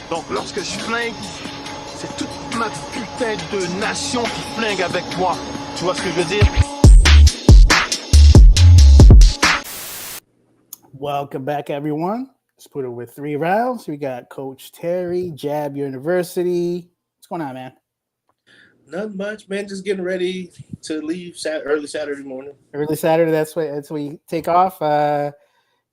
Donc lorsque je flingue, c'est toute ma putain de nation qui flingue avec moi. Tu vois ce que je veux dire? Welcome back, everyone. Let's put it with 3 rounds. We got Coach Terry, Jab University. What's going on, man? Not much, man. Just getting ready to leave early Saturday morning. Early Saturday, that's when you take off.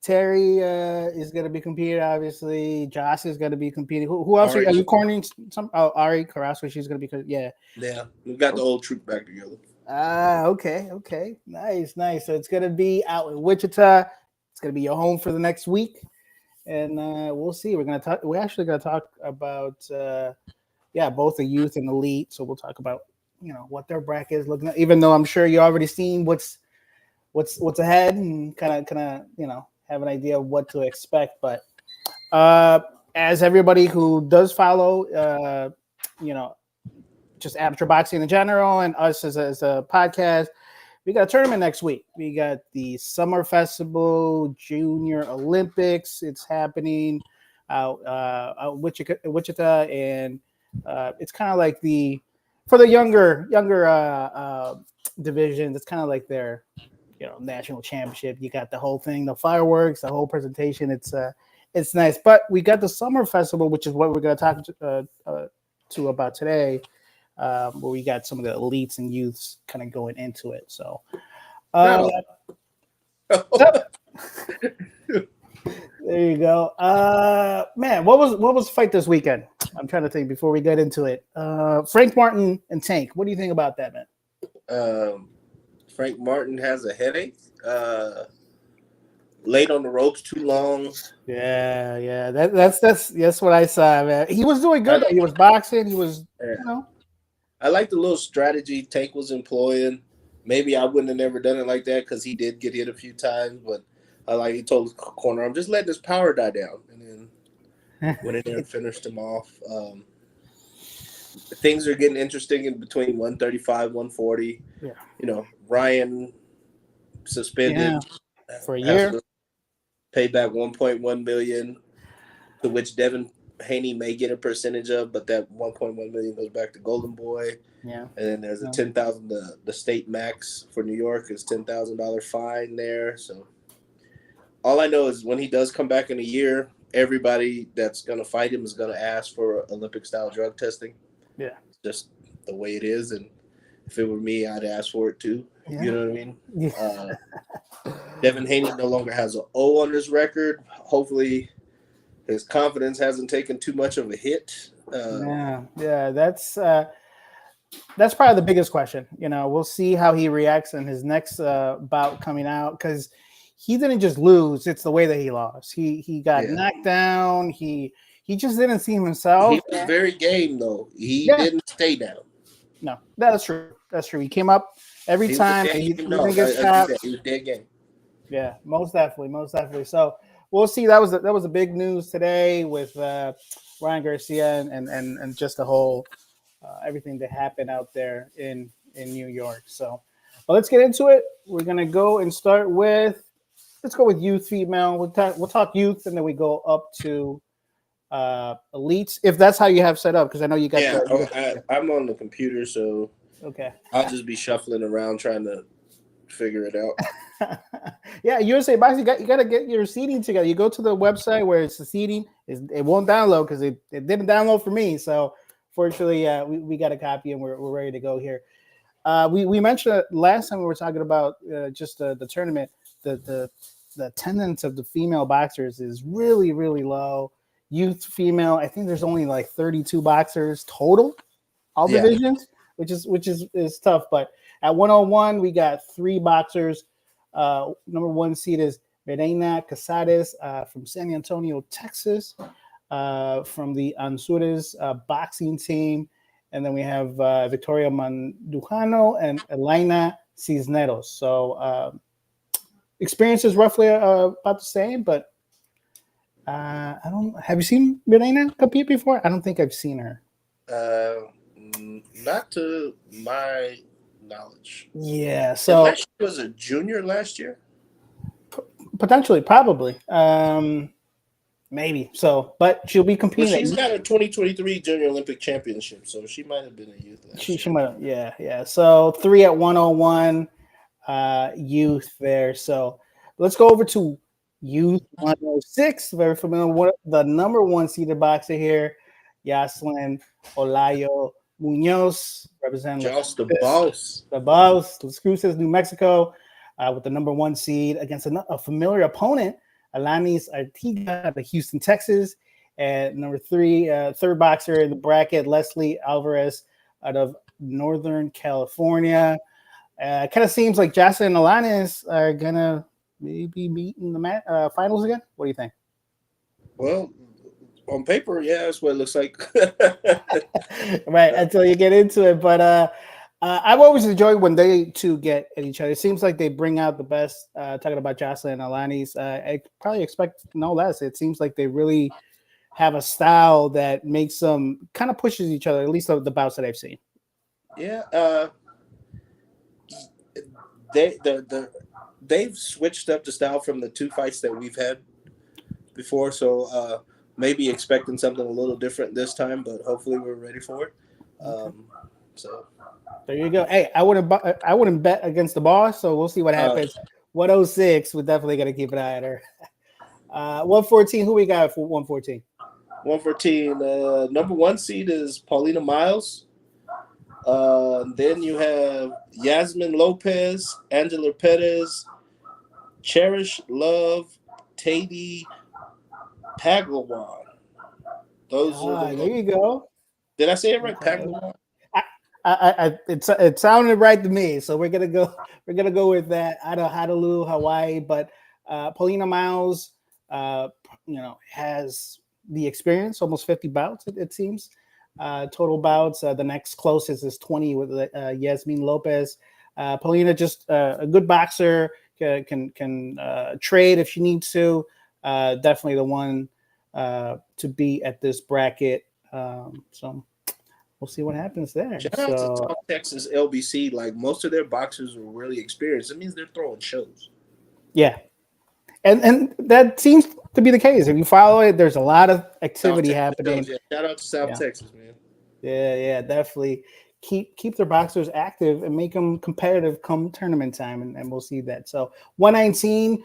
Terry is going to be competing, obviously. Josh is going to be competing. Who else are you cornering? Ari Carrasco, she's going to be, yeah. Yeah, we've got the old troop back together. Okay. Nice. So it's going to be out in Wichita. It's going to be your home for the next week. And we'll see. We're actually going to talk about, both the youth and elite. So we'll talk about, what their bracket is looking at, even though I'm sure you already seen what's ahead and kind of, have an idea of what to expect. But as everybody who does follow, just amateur boxing in general and us as a podcast, we got a tournament next week. We got the Summer Festival Junior Olympics. It's happening out Wichita, and it's kind of like for the younger divisions. It's kind of like their national championship. You got the whole thing, the fireworks, the whole presentation. It's nice. But we got the Summer Festival, which is what we're going to talk to about today. Where we got some of the elites and youths kind of going into it. So, there you go. Man, what was the fight this weekend? I'm trying to think before we get into it. Frank Martin and Tank. What do you think about that, man? Frank Martin has a headache. Laid on the ropes too long. Yeah. That's what I saw, man. He was doing good. He was boxing. He was, I like the little strategy Tank was employing. Maybe I wouldn't have never done it like that because he did get hit a few times, but he told his corner, I'm just letting his power die down. And then went in there and finished him off. Things are getting interesting in between 135, 140. Yeah. Ryan suspended for a year. Pay back $1.1 million, to which Devin Haney may get a percentage of, but that $1.1 million goes back to Golden Boy. Yeah. And then there's a $10,000. The state max for New York is $10,000 fine there. So all I know is when he does come back in a year, everybody that's going to fight him is going to ask for Olympic style drug testing. Yeah. It's just the way it is. And if it were me, I'd ask for it too. Yeah. You know what I mean? Yeah. Devin Haney no longer has an O on his record. Hopefully his confidence hasn't taken too much of a hit. That's probably the biggest question. We'll see how he reacts in his next bout coming out, because he didn't just lose; it's the way that he lost. He got knocked down. He just didn't see himself. He was very game though. He didn't stay down. No, that's true. He came up every time. He didn't get stopped. He was dead game. Yeah, most definitely. So we'll see. That was a big news today with Ryan Garcia and just the whole everything that happened out there in New York. So, let's get into it. We're gonna go and start with. Let's go with youth female. We'll talk youth, and then we go up to elites, if that's how you have set up. Because I know you got. I'm on the computer, so okay. I'll just be shuffling around trying to figure it out. Yeah, USA Boxing, you got to get your seating together. You go to the website where it's the seating. It won't download because it didn't download for me. So fortunately, we got a copy and we're ready to go here. We mentioned last time we were talking about just the tournament. The attendance of the female boxers is really, really low. Youth female, I think there's only like 32 boxers total, all divisions, which is tough. But at 101, we got 3 boxers. Number 1 seed is Verena Casares from San Antonio, Texas, from the Anzures boxing team. And then we have Victoria Mandujano and Elena Cisneros. So experience is roughly about the same, but have you seen Verena compete before? I don't think I've seen her. Not to my knowledge. Yeah, so she was a junior last year. Potentially, probably. maybe. So, but she'll be Well, competing. she's got a 2023 Junior Olympic Championship, so she might have been a youth last She year. might, yeah. So 3 at 101, youth there. So let's go over to youth 106. Very familiar with the number one seeded boxer here, Yaslin Olayo Munoz, representing Just the boss. the Boss, Las Cruces, New Mexico, with the number one seed against a familiar opponent, Alanis Artiga out of Houston, Texas. And number three, third boxer in the bracket, Leslie Alvarez out of Northern California. Kind of seems like Jocelyn and Alanis are going to maybe meet in the finals again. What do you think? Well, on paper, yeah, that's what it looks like. Right, until you get into it. But I've always enjoyed when they two get at each other. It seems like they bring out the best. Talking about Jocelyn and Alanis, I probably expect no less. It seems like they really have a style that makes them kind of pushes each other, at least the bouts that I've seen. Yeah, they've switched up the style from the two fights that we've had before, so maybe expecting something a little different this time, but hopefully we're ready for it. So there you go. Hey, I wouldn't bet against the boss, so we'll see what happens. 106, we're definitely gonna keep an eye on her. 114, who we got for 114? 114, number one seed is Paulina Miles. Then you have Yasmin Lopez, Angela Perez, Cherish Love, Tady Paglawan. Those are there you go. Did I say it right? Paglawan? It sounded right to me, so we're gonna go with that out of Honolulu, Hawaii. But Paulina Miles, has the experience, almost 50 bouts, it seems. Total bouts. The next closest is 20 with Yasmin Lopez. Paulina just a good boxer, can trade if she needs to. Definitely the one to be at this bracket. So we'll see what happens there. Shout out to South Texas LBC. Like, most of their boxers are really experienced. It means they're throwing shows. Yeah. And that seems to be the case. If you follow it, there's a lot of activity happening. Yeah. Shout out to South Texas, man. Yeah, definitely. Keep their boxers active and make them competitive come tournament time, and we'll see that. So 119,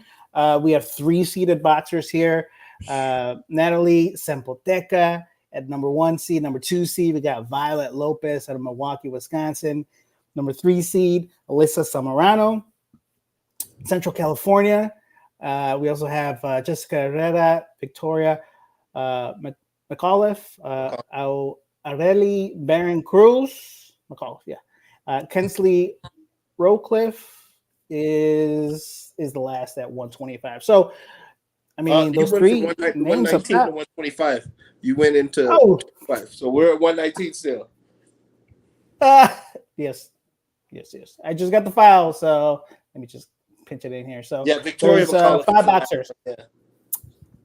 we have 3 seeded boxers here. Natalie Sempoteca at number 1 seed. Number 2 seed, we got Violet Lopez out of Milwaukee, Wisconsin. Number 3 seed, Alyssa Samorano, Central California. We also have Jessica Herrera, Victoria McAuliffe, Areli Barron Cruz, McAuliffe, Kensley Rowcliffe is the last at 125. So, I mean, those 3 names up top. 125. You went into 5, so we're at 119 still. Yes. I just got the file, so let me just pinch it in here. So yeah, Victoria McAuliffe, 5 boxers. Yeah.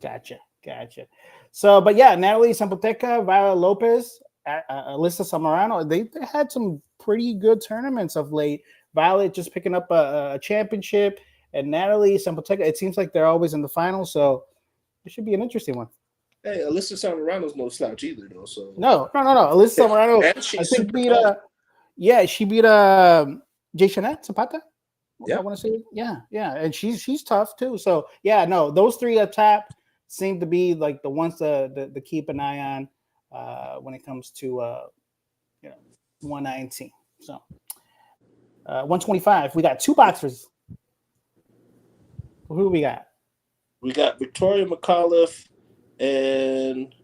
Gotcha. So, but yeah, Natalie Sempoteca, Violet Lopez, Alyssa Samorano, they had some pretty good tournaments of late. Violet just picking up a championship, and Natalie Sempoteca, it seems like they're always in the finals, so it should be an interesting one. Hey, Alyssa Samorano's no slouch either, though. So no. Alyssa Samorano, I think she beat Jayshanette Zapata. Yeah, I want to say, yeah, and she's tough too. So yeah, no, those 3 up top seem to be like the ones to keep an eye on when it comes to 119. So 125, we got 2 boxers. Who do we got? We got Victoria McAuliffe and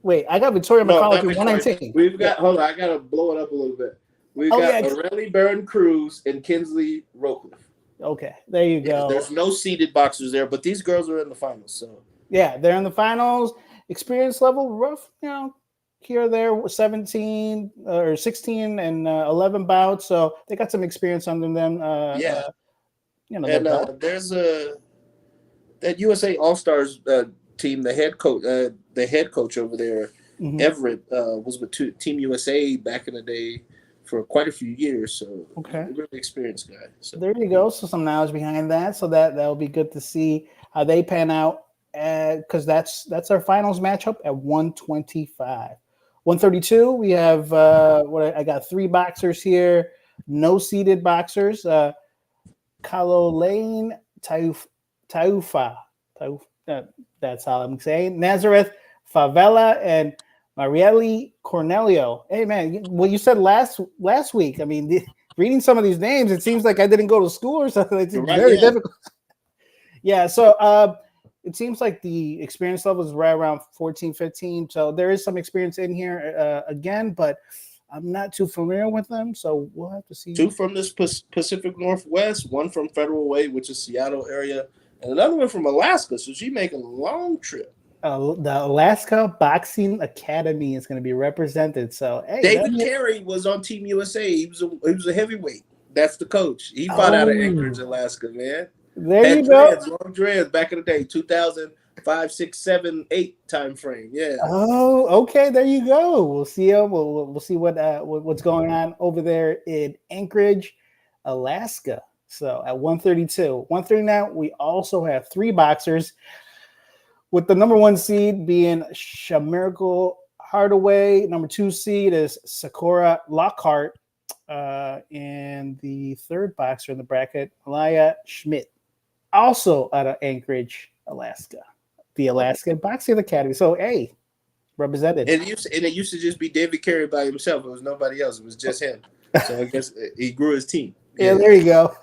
wait, I got Victoria McAuliffe in 119. We've got hold on, I gotta blow it up a little bit. We got Areli Barron Cruz and Kinsley Rowcliffe. Okay, there you go. There's no seeded boxers there, but these girls are in the finals. So yeah, they're in the finals. Experience level rough, here or there, 17 or 16 and 11 bouts. So they got some experience under them. There's that USA All Stars team. The head coach over there, Everett, was with Team USA back in the day for quite a few years. So really experienced guy. So there you go. So some knowledge behind that. So that'll be good to see how they pan out, because that's our finals matchup at 125. 132, we have I got 3 boxers here, no seeded boxers. Caroline Taufa, that's how I'm saying. Nazareth Favela and Marielle Cornelio. Hey man, what you said last week. I mean, reading some of these names, it seems like I didn't go to school or something. It's very difficult. Yeah, so it seems like the experience level is right around 14, 15. So there is some experience in here again, but I'm not too familiar with them. So we'll have to see. 2 from this Pacific Northwest, 1 from Federal Way, which is Seattle area, and another one from Alaska. So she's making a long trip. The Alaska Boxing Academy is going to be represented. So hey, David Carey was on Team USA. He was a heavyweight. That's the coach. He fought out of Anchorage, Alaska, man. There you go. Long dreads back in the day, 2005, 6, 7, 8 time frame. Yeah. Oh, okay. There you go. We'll see him. We'll see what's going on over there in Anchorage, Alaska. So at 132, 139, we also have 3 boxers, with the number 1 seed being Shamiracle Hardaway. Number 2 seed is Sakura Lockhart. And the 3rd boxer in the bracket, Malaya Schmidt, also out of Anchorage, Alaska. The Alaska Boxing Academy. So, hey, represented. And it used to just be David Carey by himself. It was nobody else. It was just him. So I guess he grew his team. Yeah, there you go.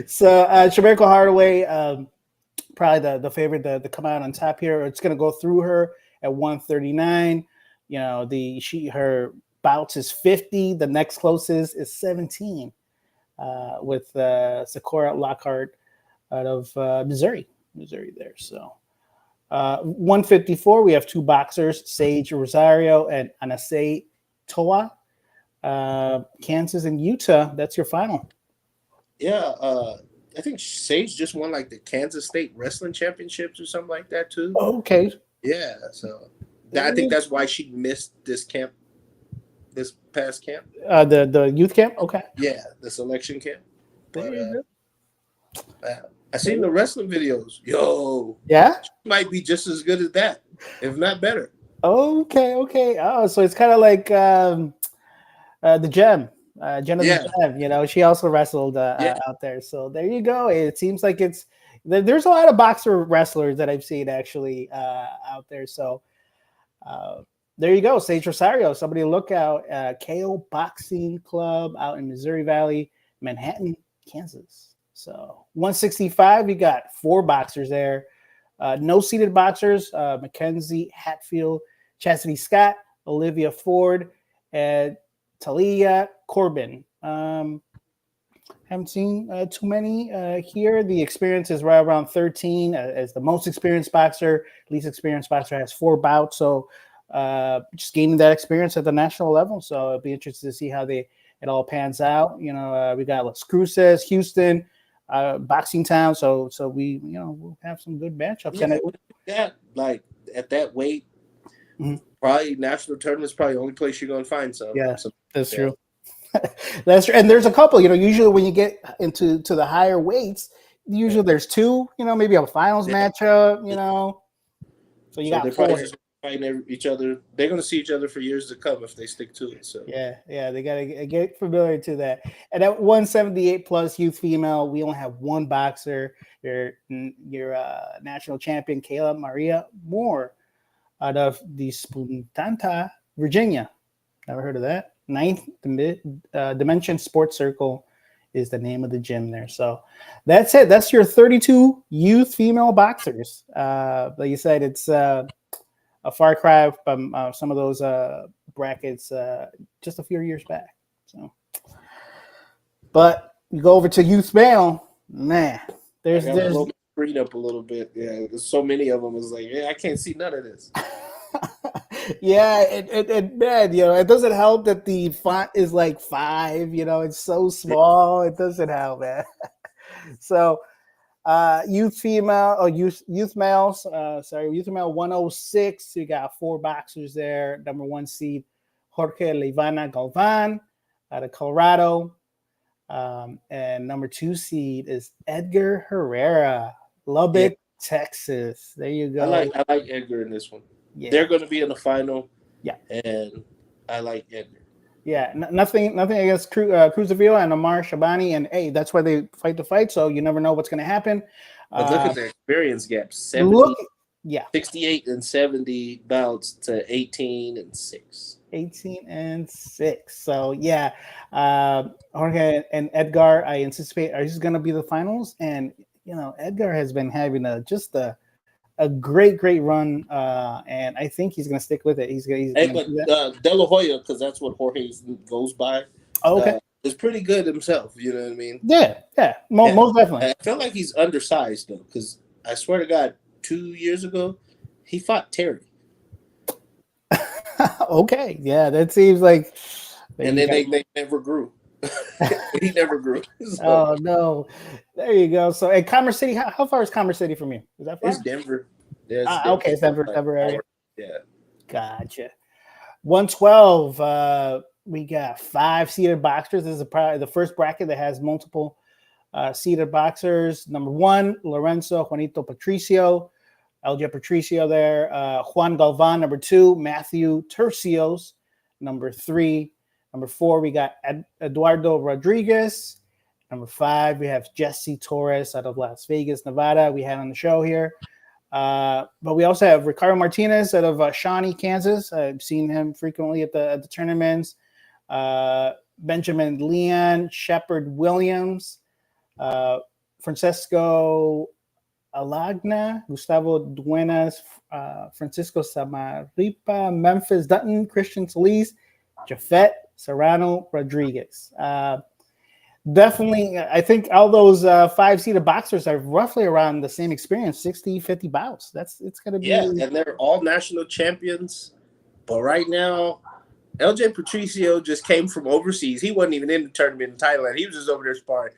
So Shamiracle Hardaway, probably the favorite to come out on top here. It's going to go through her at 139. You know, her bouts is 50. The next closest is 17 with Sakura Lockhart out of Missouri there. So 154, we have 2 boxers, Sage Rosario and Anase Toa. Kansas and Utah, that's your final. Yeah, I think Sage just won like the Kansas State Wrestling Championships or something like that too. Okay. Yeah, so I think that's why she missed this past camp. The youth camp? Okay. Yeah, the selection camp. But I seen the wrestling videos. Yo. Yeah? She might be just as good as that, if not better. Okay. Oh, so it's kind of like the Gem. Jenna the Gem, you know, she also wrestled out there. So there you go. It seems like there's a lot of boxer wrestlers that I've seen actually out there. So there you go. Sage Rosario, somebody to look out. KO Boxing Club out in Missouri Valley, Manhattan, Kansas. So 165, we got 4 boxers there. No seated boxers, Mackenzie Hatfield, Chastity Scott, Olivia Ford, and Talia Corbin. Haven't seen too many here. The experience is right around 13 as the most experienced boxer. Least experienced boxer has 4 bouts. So just gaining that experience at the national level. So it'll be interesting to see how it all pans out. You know, we got Las Cruces, Houston, Boxing Town. So we, we'll have some good matchups. Yeah, like at that weight, probably national tournament's probably the only place you're going to find some. Yeah, that's true. That's true. And there's a couple, usually when you get into the higher weights, usually there's 2, maybe a finals matchup, So you got 4. Fighting each other. They're going to see each other for years to come if they stick to it. So yeah, they got to get familiar to that. And at 178 plus youth female, we only have 1 boxer. Your national champion, Kayla Maria Moore, out of the Spuntanta, Virginia. Never heard of that. 9th Dimension Sports Circle is the name of the gym there. So that's it. That's your 32 youth female boxers. Like you said, it's a far cry from some of those brackets just a few years back. So, but you go over to youth male, man. There's screen up a little bit. Yeah, there's so many of them. It's like, I can't see none of this. Yeah, and man, it doesn't help that the font is like 5. It's so small. It doesn't help, man. So, youth male, youth male 106. You got 4 boxers there. Number 1 seed, Jorge Levana Galvan out of Colorado. And number 2 seed is Edgar Herrera, Lubbock, Texas. There you go. I like Edgar in this one. Yeah. They're going to be in the final. Yeah. And I like Edgar. Yeah, nothing against Cruz Avila and Omar Shabani, and hey, that's why they fight the fight. So you never know what's going to happen. But look at the experience gap: 68 and 70 bouts to 18 and 6. 18 and 6. So yeah, Jorge and Edgar, I anticipate are just going to be the finals, and Edgar has been having a great run, and I think he's going to stick with it. He's De La Hoya, because that's what Jorge goes by. Oh, okay, is pretty good himself. You know what I mean? Yeah, most definitely. I feel like he's undersized though, because I swear to God, 2 years ago, he fought Terry. Okay, yeah, that seems like. And then they never grew. He never grew. So. Oh no, there you go. So at Commerce City, how far is Commerce City from you? Is that far? It's Denver. Okay, it's Denver area. Yeah. Gotcha. 112. We got 5 seated boxers. This is probably the first bracket that has multiple seated boxers. Number 1, Lorenzo Juanito Patricio, LJ Patricio there. Juan Galvan, number 2, Matthew Tercios, number 3. Number 4, we got Eduardo Rodriguez. Number 5, we have Jesse Torres out of Las Vegas, Nevada. We had on the show here. But we also have Ricardo Martinez out of Shawnee, Kansas. I've seen him frequently at the tournaments. Benjamin Leon, Shepard Williams, Francesco Alagna, Gustavo Duenas, Francisco Samaripa, Memphis Dutton, Christian Solis, Jafet Serrano Rodriguez. Definitely, I think all those 5-seated boxers are roughly around the same experience, 50 bouts. It's going to be. Yeah, and they're all national champions. But right now, LJ Patricio just came from overseas. He wasn't even in the tournament in Thailand. He was just over there sparring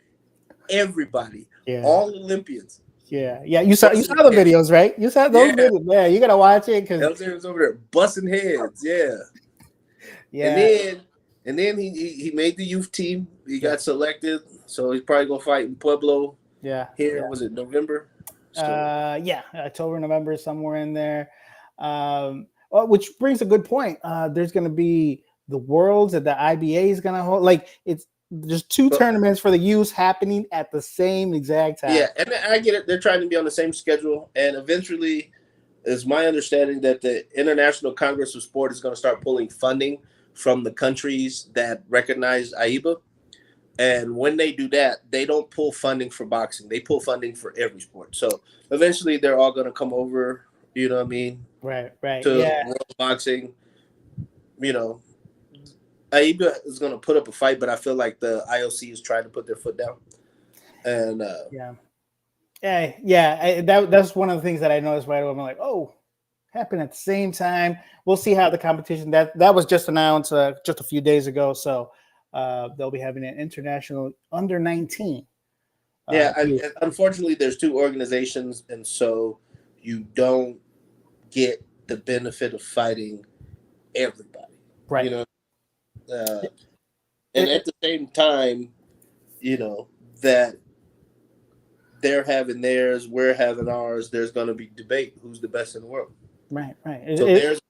everybody, all Olympians. Yeah. You saw the videos, right? You saw those videos. Yeah, you got to watch it because LJ was over there busting heads. Yeah. And then he made the youth team. He got selected, so he's probably gonna fight in Pueblo. Yeah. Was it November? October, November, somewhere in there. Which brings a good point. There's gonna be the Worlds that the IBA is gonna hold. Like there's 2 tournaments for the youth happening at the same exact time. Yeah, and I get it. They're trying to be on the same schedule, and eventually, it's my understanding that the International Congress of Sport is going to start pulling funding from the countries that recognize AIBA. And when they do that, they don't pull funding for boxing. They pull funding for every sport. So eventually they're all going to come over, you know what I mean? Right. To world boxing. You know, AIBA is going to put up a fight, but I feel like the IOC is trying to put their foot down. And that's one of the things that I noticed right away. I'm like, happened at the same time. We'll see how the competition that was just announced just a few days ago. So they'll be having an international under 19. Unfortunately, there's 2 organizations, and so you don't get the benefit of fighting everybody. Right. You know, and at the same time, you know that they're having theirs, we're having ours. There's going to be debate who's the best in the world. Right. So there's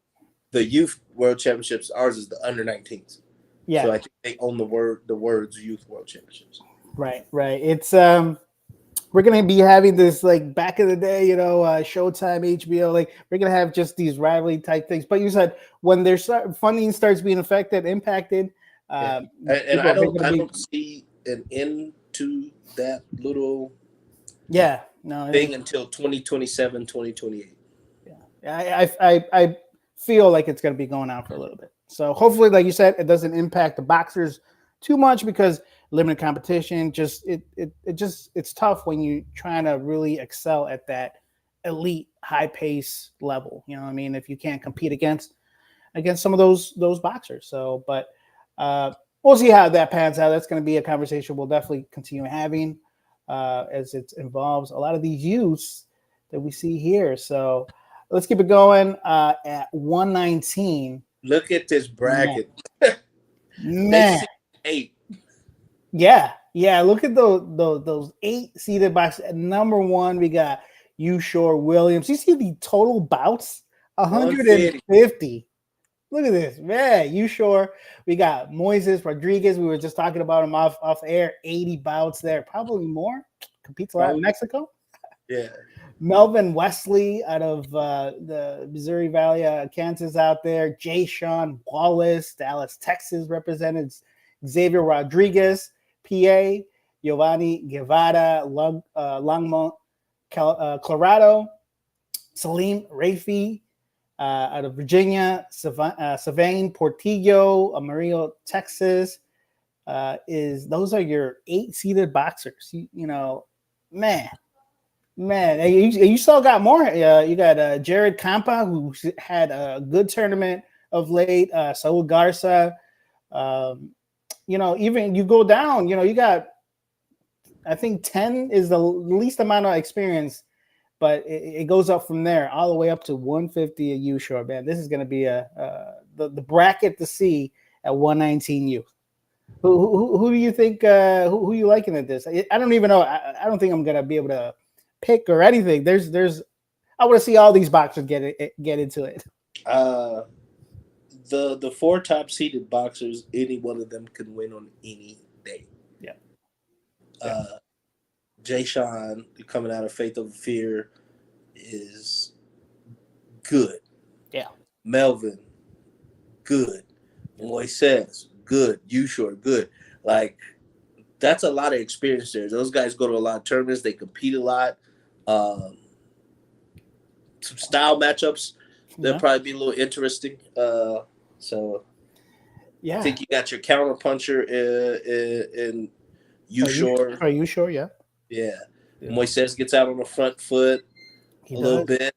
the youth world championships. Ours is the under 19s. Yeah. So I think they own the words youth world championships. Right. It's we're gonna be having this like back in the day, Showtime, HBO. Like we're gonna have just these rivalry type things. But you said when their funding starts being impacted. And I don't see an end to that little thing until 2027, 2028. I feel like it's going to be going on for a little bit. So hopefully, like you said, it doesn't impact the boxers too much because limited competition. It's tough when you're trying to really excel at that elite high pace level. You know what I mean? If you can't compete against some of those boxers. So, but we'll see how that pans out. That's going to be a conversation we'll definitely continue having as it involves a lot of these youths that we see here. So. Let's keep it going at 119. Look at this bracket. Man. 8. Yeah. Look at those 8 seated boxes. At number 1, we got Ushore Williams. You see the total bouts? 150. 150. Look at this, man. Ushore. We got Moises Rodriguez. We were just talking about him off air. 80 bouts there. Probably more. Competes a lot in Mexico. Yeah. Melvin Wesley out of the Missouri Valley, Kansas out there. Jay Sean Wallace, Dallas, Texas represented. Xavier Rodriguez, PA. Giovanni Guevara, Longmont, Colorado. Salim Rafi out of Virginia. Savane Portillo, Amarillo, Texas. Those are your 8-seeded boxers. You know, man, you still got more. You got Jared Campa, who had a good tournament of late. Saul Garza. You know, even you go down. You know, you got. I think 10 is the least amount of experience, but it goes up from there all the way up to 150 at Ushore. Man, this is going to be the bracket to see at 119 U. Who do you think? Who you liking at this? I don't even know. I don't think I'm gonna be able to pick or anything. There's. I want to see all these boxers get into it. The 4 top seeded boxers, any one of them can win on any day. Yeah. Jay Sean coming out of Faith Over Fear is good. Yeah. Melvin, good. Moises, good. Ushore, good. Like, that's a lot of experience there. Those guys go to a lot of tournaments. They compete a lot. Some style matchups that'll probably be a little interesting. So yeah, I think you got your counter puncher in Ushore. Are you sure? Yeah. Yeah. Moises gets out on the front foot a little bit.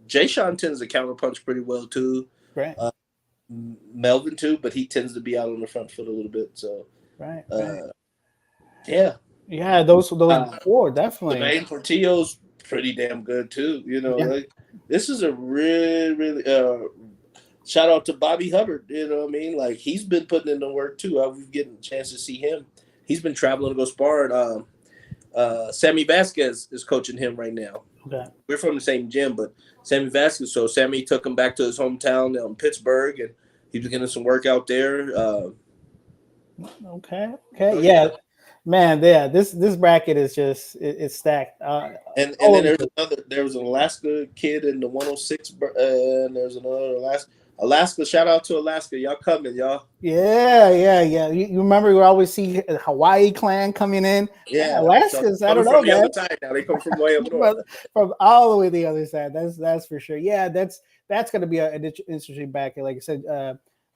Jay Sean tends to counter punch pretty well too. Right. Melvin too, but he tends to be out on the front foot a little bit. So right. Yeah. Yeah, those 4 definitely. Savane Portillo's pretty damn good too. You know, like, this is a really shout out to Bobby Hubbard. You know what I mean? Like, he's been putting in the work too. We've getting a chance to see him. He's been traveling to go spar. Sammy Vasquez is coaching him right now. Okay. We're from the same gym, but Sammy Vasquez. So Sammy took him back to his hometown in Pittsburgh, and he was getting some work out there. Okay. Yeah. Man, yeah, this bracket is just it's stacked. And then there was an Alaska kid in the 106, and there's another Alaska. Shout out to Alaska, y'all coming, y'all. Yeah. You remember we always see Hawaii clan coming in. Yeah, Alaska's. So, I don't know. From the other side now, they come from way up north. From all the way to the other side. That's for sure. Yeah, that's going to be an interesting bracket. Like I said,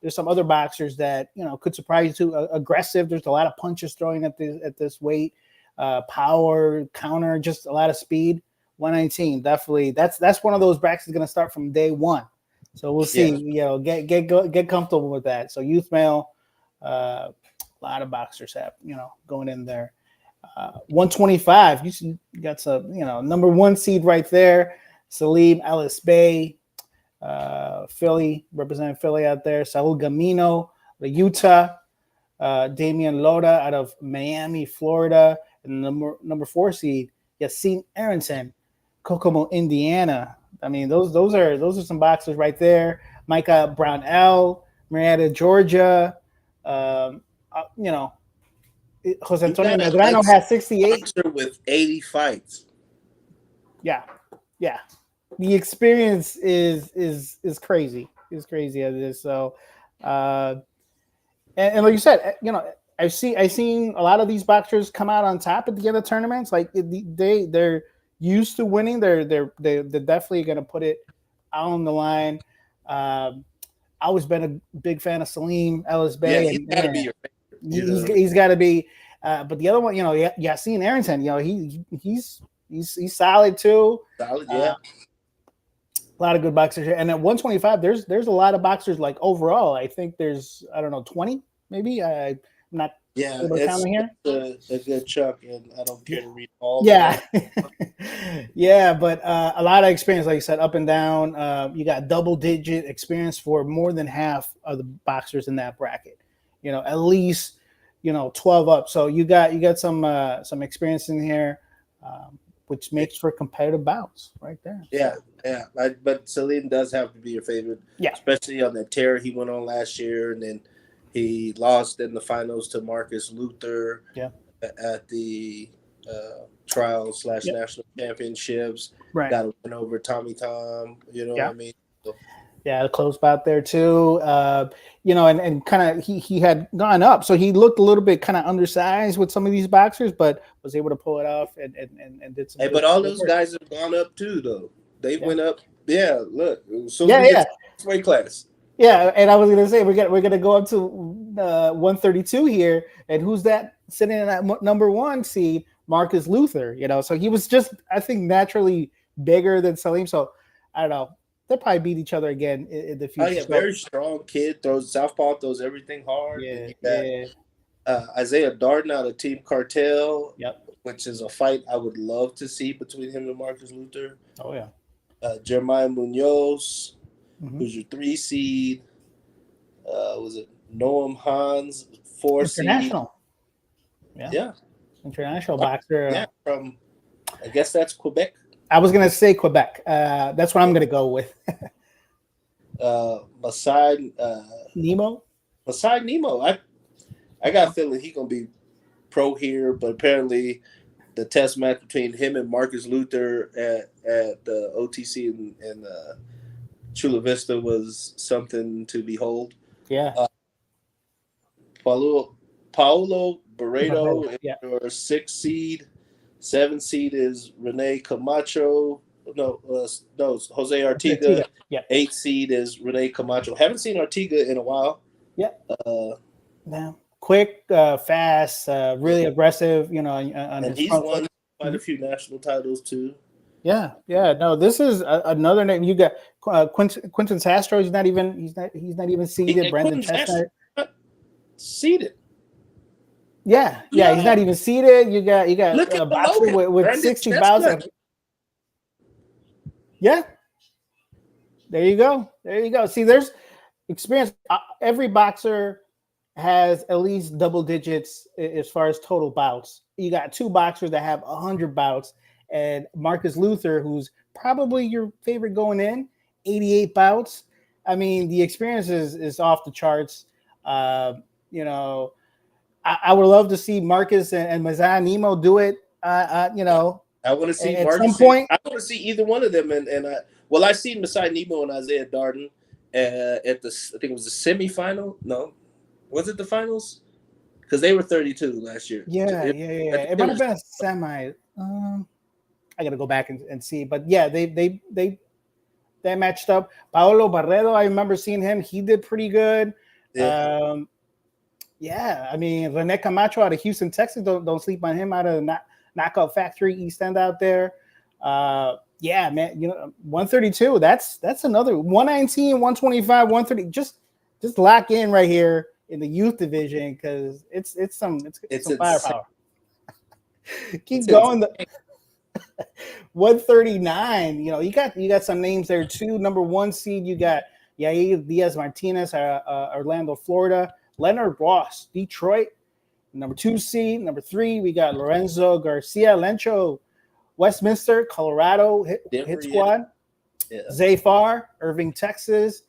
there's some other boxers that could surprise you too. Aggressive. There's a lot of punches throwing at this weight. Power, counter, just a lot of speed. 119, definitely. That's one of those brackets going to start from day one. So we'll see. Yeah. Get comfortable with that. So youth male, a lot of boxers have going in there. 125. You got some number 1 seed right there. Salim Ellis Bay. Philly, representing Philly out there. Saul Gamino, the Utah. Damian Loda out of Miami, Florida. And number 4 seed, Yassine Aronson, Kokomo, Indiana. I mean, those are some boxers right there. Micah Brownell, Marietta, Georgia. Jose Antonio Medrano has 68 with 80 fights. Yeah. The experience is crazy. It's crazy as it is. So, and like you said, I've seen a lot of these boxers come out on top at the end of tournaments. Like they're used to winning. They're definitely going to put it out on the line. I've always been a big fan of Salim Ellis Bay. Yeah, he's got to be your favorite. He's got to be. But the other one, Yassine Aronson, he's solid too. Solid, yeah. A lot of good boxers here. And at 125, there's a lot of boxers. Like overall, I think there's 20 maybe. I'm not able to count here. A good chunk, and I don't care to read all. Yeah, but a lot of experience, like you said, up and down. You got double-digit experience for more than half of the boxers in that bracket. At least 12 up. So you got some experience in here. which makes for competitive bouts right there. Yeah, yeah. But Salim does have to be your favorite. Yeah. Especially on that tear he went on last year, and then he lost in the finals to Marcus Luther. Yeah. At the trials / Yep. national championships. Right. Got to win over Tommy Tom. You know Yeah. what I mean? So, Yeah, close bout there too. And kind of he had gone up, so he looked a little bit kind of undersized with some of these boxers, but was able to pull it off and did some. hey, but all those guys have gone up too, though. They went up. Yeah, look. So weight class. Yeah, and I was gonna say we're gonna go up to 132 here, and who's that sitting in that number 1 seed? Marcus Luther. So he was just, I think, naturally bigger than Salim. So I don't know. They'll probably beat each other again in the future. Oh yeah, very strong kid. Throws southpaw, throws everything hard. Yeah. Isaiah Darden out of Team Cartel. Yep. Which is a fight I would love to see between him and Marcus Luther. Oh yeah. Jeremiah Munoz, who's your 3 seed. Was it Noam Hans, 4 seed? International. Yeah. International boxer. Yeah, from I guess that's Quebec. I was gonna say Quebec. That's what I'm gonna go with. Masai Nemo. I got a feeling he's gonna be pro here, but apparently the test match between him and Marcus Luther at the OTC in Chula Vista was something to behold. Yeah. Paulo Barreto, your 6 seed. 7 seed is Rene Camacho. No, Jose Artiga. Yeah. 8 seed is Rene Camacho. Haven't seen Artiga in a while. Yeah. Quick, fast, really aggressive. And he's won quite a few national titles too. Yeah. No, this is another name. You got Quentin Sastro. He's not even seeded. Brandon Chestnut seeded. Yeah, he's not even seated. You got a boxer with 60 bouts. Yeah. There you go. See, there's experience. Every boxer has at least double digits as far as total bouts. You got 2 boxers that have 100 bouts, and Marcus Luther, who's probably your favorite going in, 88 bouts. I mean, the experience is off the charts. I would love to see Marcus and Mazan Nemo do it. I want to see at Marcus. Some point. I want to see either one of them. I seen Masai Nemo and Isaiah Darden at the. I think it was the semifinal. No, was it the finals? Because they were 32 last year. Yeah. It might have been a semi. I got to go back and see, but yeah, they matched up. Paolo Barreto, I remember seeing him. He did pretty good. Yeah. I mean, Rene Camacho out of Houston, Texas. Don't sleep on him out of Knockout Factory East End out there. Man, 132. That's another 119, 125, 130. Just lock in right here in the youth division because it's some firepower. Keep going. 139. You got some names there too. Number 1 seed, you got Yair Diaz Martinez, Orlando, Florida. Leonard Ross, Detroit. Number 2 seed. Number 3, we got Lorenzo Garcia Lencho, Westminster, Colorado, hit squad. Yeah. Zafar, Irving, Texas.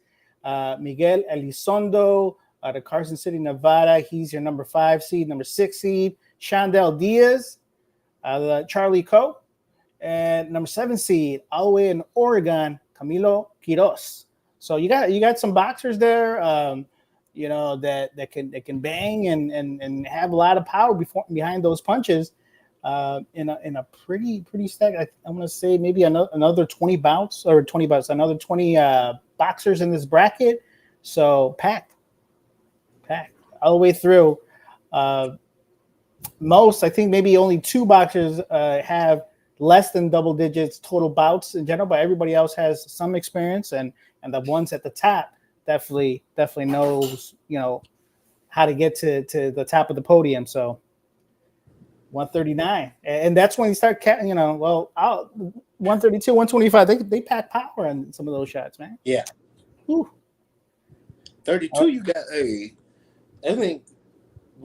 Miguel Elizondo out of Carson City, Nevada. He's your number 5 seed. Number 6 seed, Chandel Diaz, Charlie Coe. And number 7 seed, all the way in Oregon, Camilo Quiroz. So you got some boxers there. That can bang and have a lot of power behind those punches. In a pretty stack. I'm gonna say maybe another 20 bouts, another 20 boxers in this bracket. So packed all the way through. Most, I think, maybe only 2 boxers have less than double digits total bouts in general, but everybody else has some experience, and the ones at the top definitely knows, how to get to the top of the podium. So 139, and that's when you start, 132, 125, they pack power on some of those shots, man. Yeah. Whew. 32, you got I think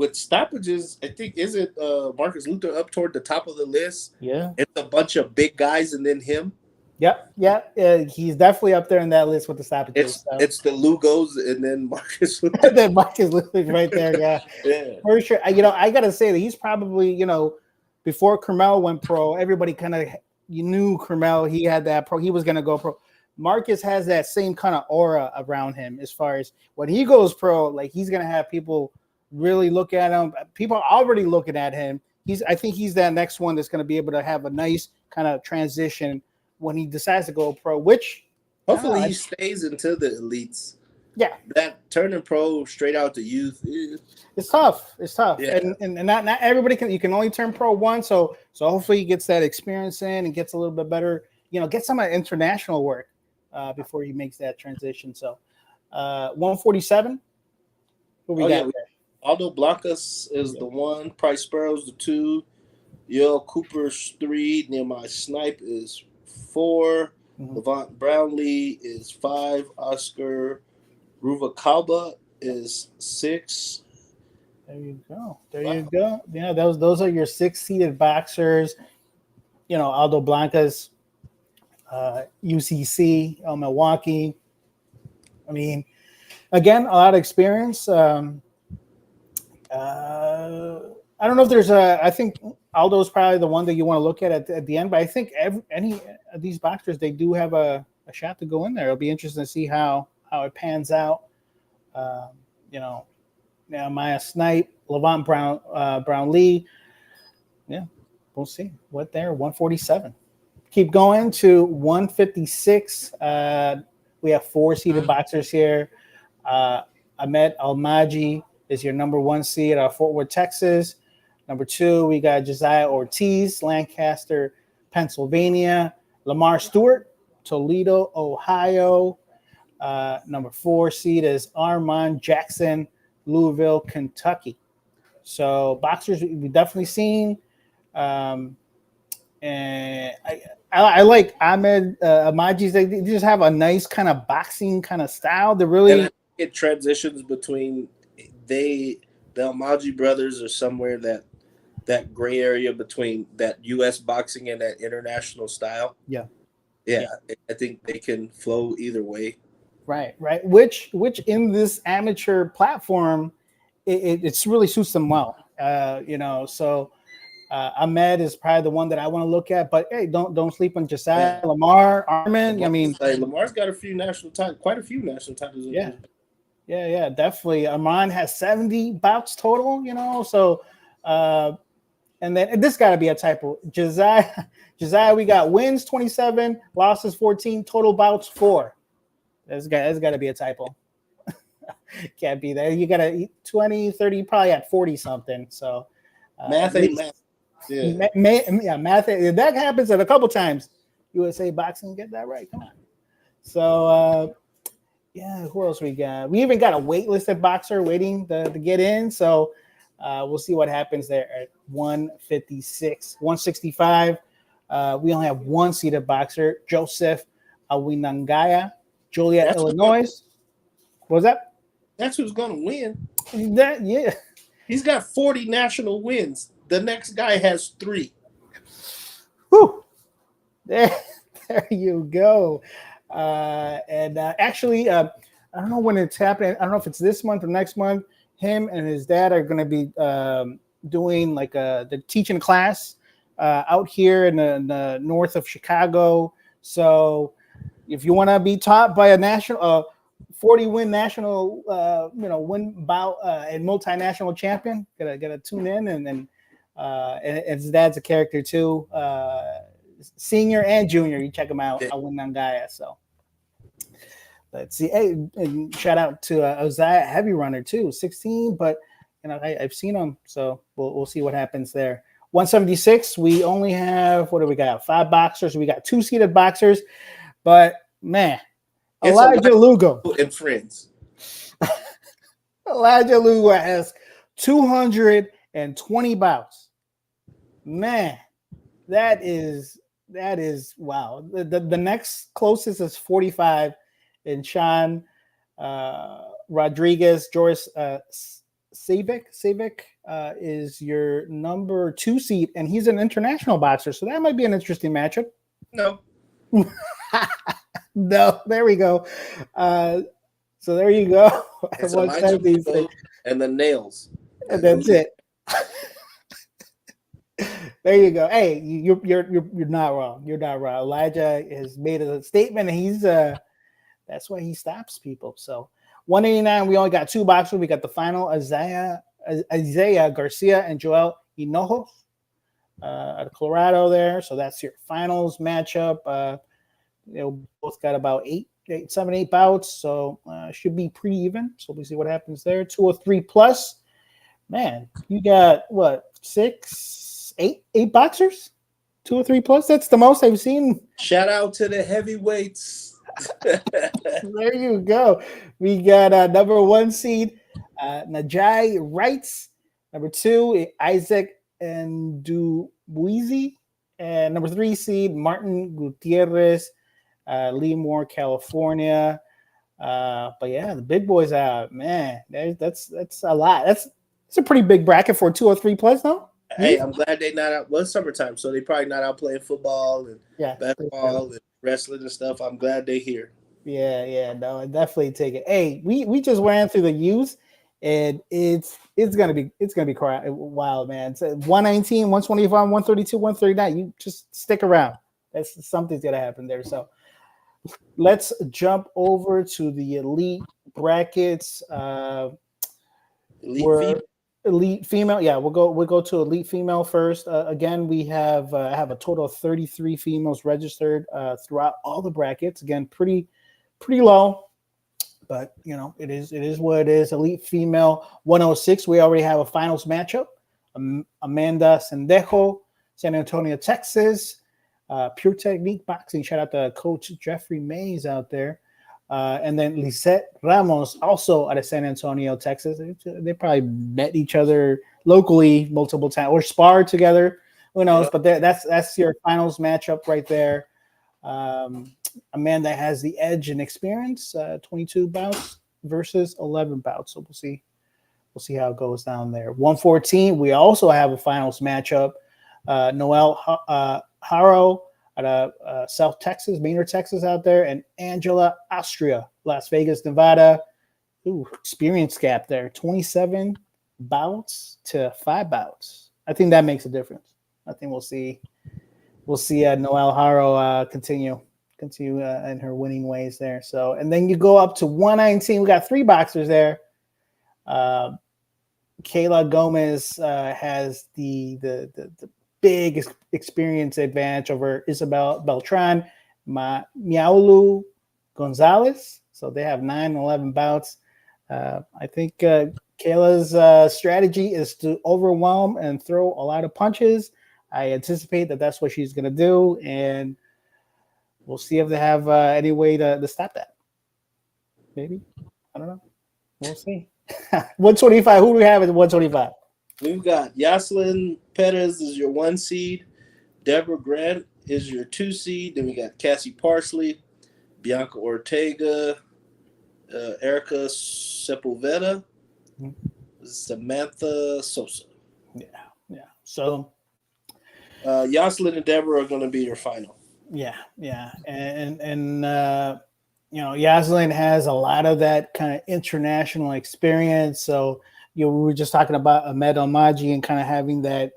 with stoppages, I think isn't Marcus Luther up toward the top of the list? Yeah. It's a bunch of big guys and then him. Yep. He's definitely up there in that list with the stoppages. It's the Lugos and then Marcus Luther. And then Marcus Luther right there. Yeah. Yeah. For sure. I gotta say that he's probably, before Carmel went pro, everybody kind of knew Carmel. He had that pro. He was gonna go pro. Marcus has that same kind of aura around him as far as when he goes pro, like he's gonna have people really look at him. People are already looking at him. I think he's that next one that's gonna be able to have a nice kind of transition when he decides to go pro, which hopefully he stays into the elites. Yeah. That turning pro straight out to youth. It's tough. Yeah. And not everybody you can only turn pro once. So hopefully he gets that experience in and gets a little bit better, get some international work before he makes that transition. So 147. What we got there? Aldo Blancas is the 1, Price Sparrows the 2, Yale Cooper's 3, Nehemiah Snipe is 4, Levant Brownlee is 5, Oscar Ruvalcaba is 6. There you go. Yeah, those are your 6-seeded boxers. Aldo Blancas, UCC, Milwaukee. I mean, again, a lot of experience. I don't know if there's I think Aldo's probably the one that you want to look at the end, but I think any of these boxers, they do have a shot to go in there. It'll be interesting to see how it pans out. Maya Snipe, Levant Brownlee. Yeah, we'll see. 147. Keep going to 156. We have 4-seeded boxers here. Ahmed Almaji is your number 1 seed out of Fort Worth, Texas. Number 2, we got Josiah Ortiz, Lancaster, Pennsylvania. Lamar Stewart, Toledo, Ohio. Number 4 seed is Armand Jackson, Louisville, Kentucky. So boxers we've definitely seen. And I like Ahmed Almaji. They just have a nice kind of boxing kind of style. They're really it transitions between the Almaji brothers are somewhere that gray area between that U.S. boxing and that international style. Yeah. I think they can flow either way. Right. Which in this amateur platform, it really suits them well. So Ahmed is probably the one that I want to look at. But hey, don't sleep on Josiah, Lamar, Armin. I mean, Lamar's got quite a few national titles. Yeah, definitely. Armand has 70 bouts total, so and then this got to be a typo. Josiah, we got wins 27, losses 14, total bouts 4. That's got to be a typo. Can't be there. You got to 20, 30, probably at 40 something. So math ain't math. Yeah. Math. That happens a couple times. USA Boxing, get that right. Come on. So who else we got? We even got a waitlisted boxer waiting to get in. So we'll see what happens there at 156, 165. We only have 1-seeded boxer, Joseph Awinangaya, Joliet, Illinois. What was that? That's who's going to win. Yeah. He's got 40 national wins. The next guy has 3. Whew. There you go. Actually, I don't know when it's happening. I don't know if it's this month or next month. Him and his dad are going to be doing like the teaching class out here in the north of Chicago. So if you want to be taught by a national 40-win national win bout and multinational champion, gotta tune in and his dad's a character too. Senior and junior, you check him out. Awinangaya. So let's see. Hey, and shout out to Oziah, heavy runner too, 16. But I've seen him, so we'll see what happens there. 176. We only have, what do we got? 5 boxers. We got 2-seeded boxers, but man, it's Elijah Lugo and friends. Elijah Lugo has 220 bouts. Man, that is wow. The next closest is 45, and Sean Rodriguez, Joris Savik is your number 2 seed, and he's an international boxer, so that might be an interesting matchup. No. No, there we go. So there you go. It's a and the nails. And that's it. There you go. Hey, you're not wrong. You're not wrong. Elijah has made a statement, and he's that's why he stops people. So 189, we only got 2 boxers. We got the final Isaiah Garcia and Joel Hinojos out of Colorado there. So that's your finals matchup. Both got about 7, 8 bouts, so should be pretty even. So we'll see what happens there. 203 plus. Man, you got what, 8 boxers? 203 plus. That's the most I've seen. Shout out to the heavyweights. There you go. We got number 1 seed Najai Wrights, number 2 Isaac Ndubuisi, and number 3 seed Martin Gutierrez, Lemoore, California. But yeah, the big boys out, man. That's a lot. That's a pretty big bracket for 203 plus, though. Hey, I'm glad they not out. Well, it's summertime, so they probably not out playing football and basketball and wrestling and stuff. I'm glad they're here. Yeah, no, I definitely take it. Hey, we just ran through the youth, and it's gonna be wild, man. It's 119, 125, 132, 139. You just stick around. Something's gonna happen there. So let's jump over to the elite brackets. Elite female. Yeah, we'll go to elite female first. Again, we have a total of 33 females registered throughout all the brackets. Again, pretty low, but it is what it is. Elite female 106. We already have a finals matchup. Amanda Sendejo, San Antonio, Texas. Pure Technique Boxing. Shout out to Coach Jeffrey Mays out there. And then Lisette Ramos, also out of San Antonio, Texas. They probably met each other locally multiple times or sparred together. Who knows? Yeah. But that's your finals matchup right there. Amanda has the edge in experience, 22 bouts versus 11 bouts. So we'll see how it goes down there. 114, we also have a finals matchup. Noel Haro out of South Texas, Maynard, Texas out there, and Angela Austria, Las Vegas, Nevada. Ooh, experience gap there. 27 bouts to 5 bouts. I think that makes a difference. I think we'll see Noel Haro continue in her winning ways there. So, and then you go up to 119. We got 3 boxers there. Kayla Gomez has the big experience advantage over Isabel Beltran, Miaulu Gonzalez. So they have 9, 11 bouts. I think Kayla's strategy is to overwhelm and throw a lot of punches. I anticipate that's what she's going to do, and we'll see if they have any way to stop that. Maybe. I don't know. We'll see. 125. Who do we have at 125? We've got Yaslin Perez is your 1 seed. Deborah Grant is your 2 seed. Then we got Cassie Parsley, Bianca Ortega, Erica Sepulveda, Samantha Sosa. Yeah. So Yaslin and Deborah are going to be your final. Yeah. And Yaslin has a lot of that kind of international experience. So, we were just talking about Ahmed Almaji and kind of having that,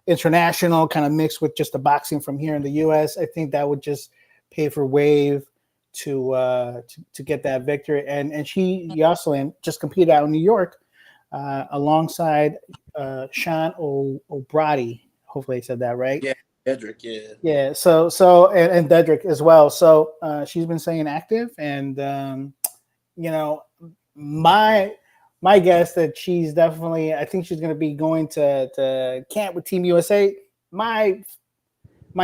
international kind of mix with just the boxing from here in the U.S. I think that would just pave her way to get that victory. And Yaslin just competed out in New York alongside Sean O'Brady. Hopefully I said that right. Yeah, Dedrick, yeah. Yeah, so and Dedrick as well. So she's been staying active, and my guess that she's definitely, I think she's going to be going to camp with Team USA. My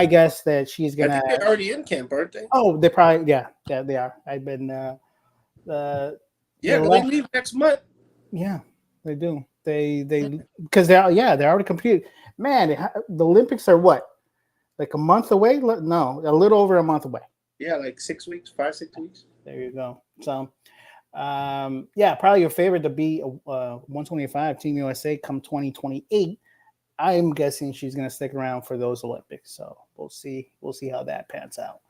guess that she's going to. They're already in camp, aren't they? Oh, they probably, yeah, they are. I've been. They leave next month. Yeah, they do. They because they're already competing. Man, the Olympics are what, like a month away? No, a little over a month away. Yeah, like 6 weeks, 5, 6 weeks. There you go. So. Yeah, probably your favorite to be 125 Team USA come 2028. I'm guessing she's going to stick around for those Olympics. So we'll see. We'll see how that pans out.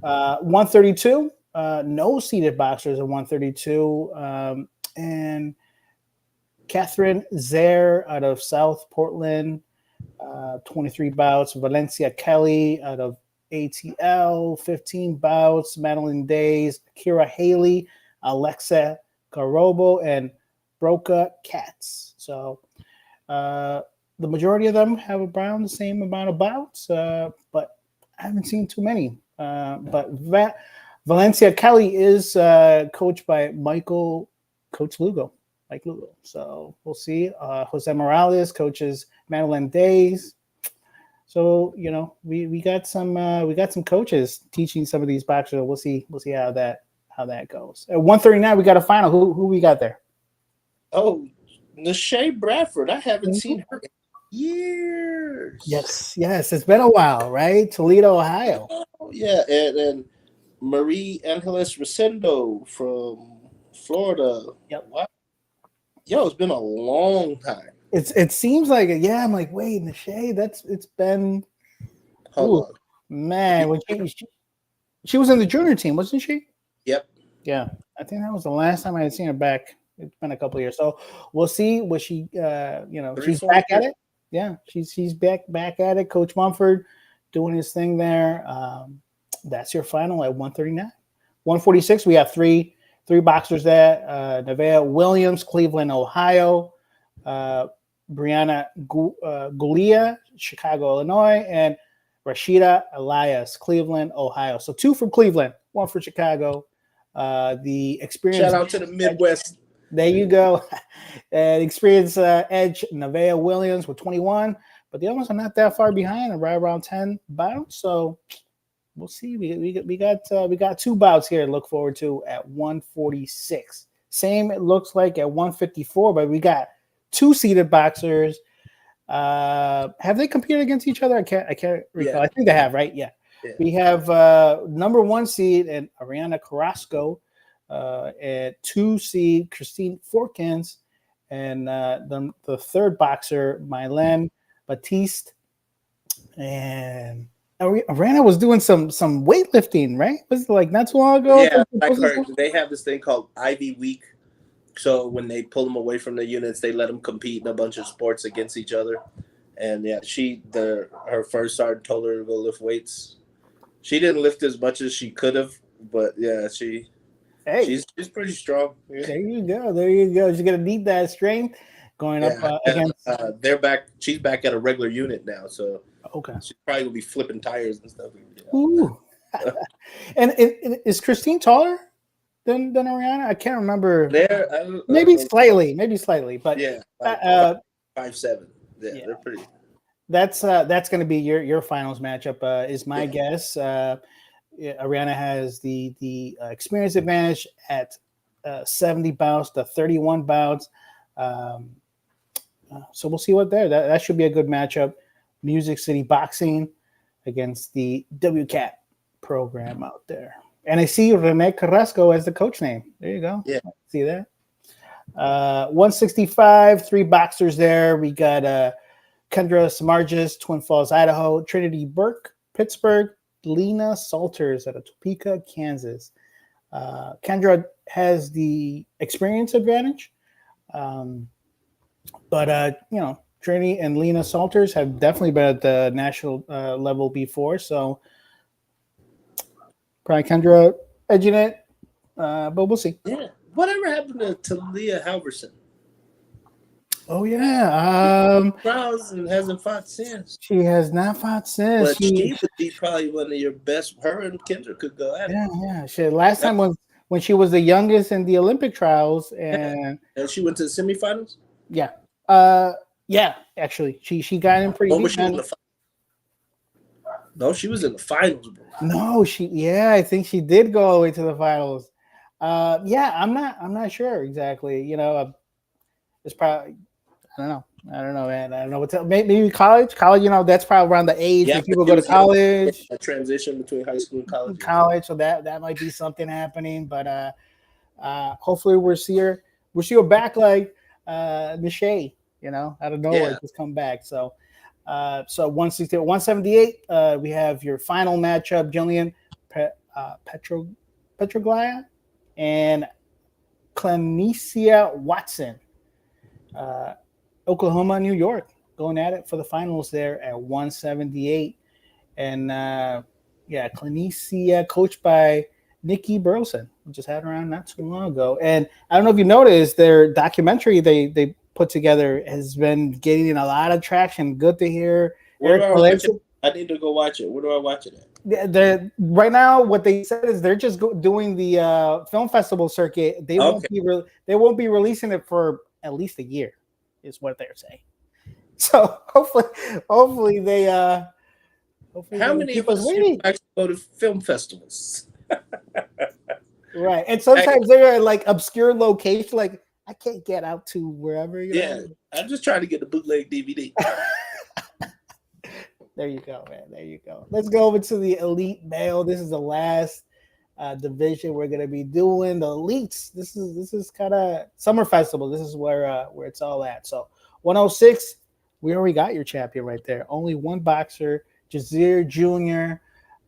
132, no seeded boxers at 132. And Catherine Zare out of South Portland, 23 bouts. Valencia Kelly out of ATL, 15 bouts. Madeline Days, Kira Haley, Alexa Garobo, and Broca Katz. So the majority of them have around the same amount of bouts, but I haven't seen too many. But Valencia Kelly is coached by Coach Lugo. Mike Lugo. So we'll see. Jose Morales coaches Madeline Days. So we got some coaches teaching some of these boxers. We'll see how that goes. At 139, we got a final. Who we got there? Oh, Nashay Bradford. I haven't seen her in years. Yes, it's been a while, right? Toledo, Ohio. Oh, yeah, and Marie Angeles Rosendo from Florida. Yep. Wow. Yo, it's been a long time. It seems like it. Yeah, I'm like, wait, Nashay, it's been. Hold on. Man, when she was in the junior team, wasn't she? Yep. Yeah, I think that was the last time I had seen her back. It's been a couple of years, so we'll see. Was she? She's back at it. Yeah, she's back at it. Coach Mumford doing his thing there. That's your final at 139. 146, we have three boxers there. Nevaeh Williams, Cleveland, Ohio. Brianna Gulia, Chicago, Illinois. And Rashida Elias, Cleveland, Ohio. So 2 from Cleveland, 1 for Chicago. The experience. Shout out to the Midwest. There you go. Experience edge, Nevaeh Williams with 21. But the others are not that far behind, right around 10 bouts. So we'll see. We got 2 bouts here to look forward to at 146. Same it looks like at 154, but we got 2 seeded boxers. Have they competed against each other? I can't recall. Yeah. I think they have, right? Yeah. We have number 1 seed and Ariana Carrasco, at 2 seed Christine Forkins, and the 3rd boxer Mylene Batiste. And Ariana was doing some weightlifting, right? Was it like not too long ago? Yeah, I heard they have this thing called Ivy Week. So when they pull them away from the units, they let them compete in a bunch of sports against each other. And yeah, her first sergeant told her to go lift weights. She didn't lift as much as she could have, but yeah, she's pretty strong. Yeah. There you go. She's gonna need that strength going up against. They're back. She's back at a regular unit now, so okay. She's probably gonna be flipping tires and stuff. Ooh. And is Christine taller than Ariana? I can't remember. Maybe slightly, but yeah, 5'7". Yeah, they're pretty. That's going to be your finals matchup. Is my guess. Ariana has the experience advantage at 70 bouts to 31 bouts. So we'll see what there. That should be a good matchup. Music City Boxing against the WCAT program out there. And I see Rene Carrasco as the coach name. There you go. Yeah. See that? 165, 3 boxers there. We got Kendra Samardzis, Twin Falls, Idaho. Trinity Burke, Pittsburgh. Lena Salters out of Topeka, Kansas. Kendra has the experience advantage. But Trinity and Lena Salters have definitely been at the national level before. So probably Kendra edging it, but we'll see. Yeah. Whatever happened to Leah Halverson? Oh yeah, Browse and hasn't fought since. She has not fought since. But she would be probably one of your best. Her and Kendra could go at it. Yeah. Last time when she was the youngest in the Olympic trials, and she went to the semifinals. Yeah. Actually, she got in pretty. No, she was in the finals, bro. No, I think she did go all the way to the finals. I'm not sure exactly. It's probably. I don't know, man. I don't know what maybe college. That's probably around the age when people go to college. A transition between high school and college. So that might be something happening. But Hopefully we'll see her back like Michelle, out of nowhere, Yeah. just come back. So 160, 178, we have your final matchup, Jillian Petroglaya and Clenicia Watson, Oklahoma, New York, going at it for the finals there at 178. And Clenicia, coached by Nikki Burleson, we just had around not too long ago. And I don't know if you noticed, their documentary they put together has been getting a lot of traction. Good to hear. Where do I watch it? I need to go watch it. Where do I watch it at? Right now, what they said is they're just doing the film festival circuit. They won't be releasing it for at least a year, is what they're saying. So hopefully they. How many of us go to film festivals? Right, and sometimes they're at like obscure locations, like I can't get out to wherever. I'm just trying to get the bootleg DVD. There you go, man. There you go. Let's go over to the elite male. This is the last division we're gonna be doing. The elites. This is kind of summer festival. This is where it's all at. So 106. We already got your champion right there. Only one boxer, Jazeer Jr.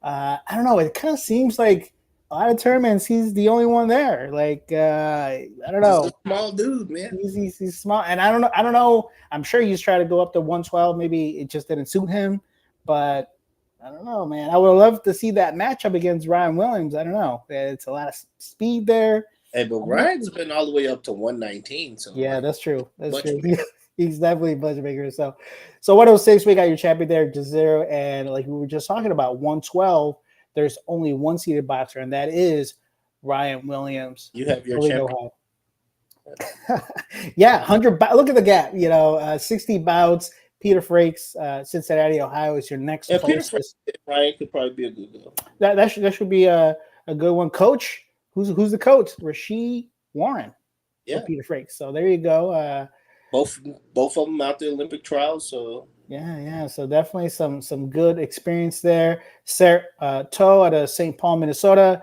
I don't know. It kind of seems like a lot of tournaments, he's the only one there. Like I don't know. He's a small dude, man. He's small, and I don't know. I'm sure he's trying to go up to 112. Maybe it just didn't suit him, but I don't know, man. I would love to see that matchup against Ryan Williams. I don't know. It's a lot of speed there. Hey, but Ryan's been all the way up to 119. So yeah, that's true. That's true. He's definitely a budget maker. So 106, we got your champion there, Jazeer, and like we were just talking about, 112. There's only one seated boxer, and that is Ryan Williams. You have your champion. Yeah, 100. Look at the gap. 60 bouts. Peter Frakes, Cincinnati, Ohio, is your next closest. Ryan could probably be a good go. That should be a good one. Coach, who's the coach? Rasheed Warren. Yeah, Peter Frakes. So there you go. Both of them out the Olympic trials. So yeah. So definitely some good experience there. Sarah Toe out of St. Paul, Minnesota.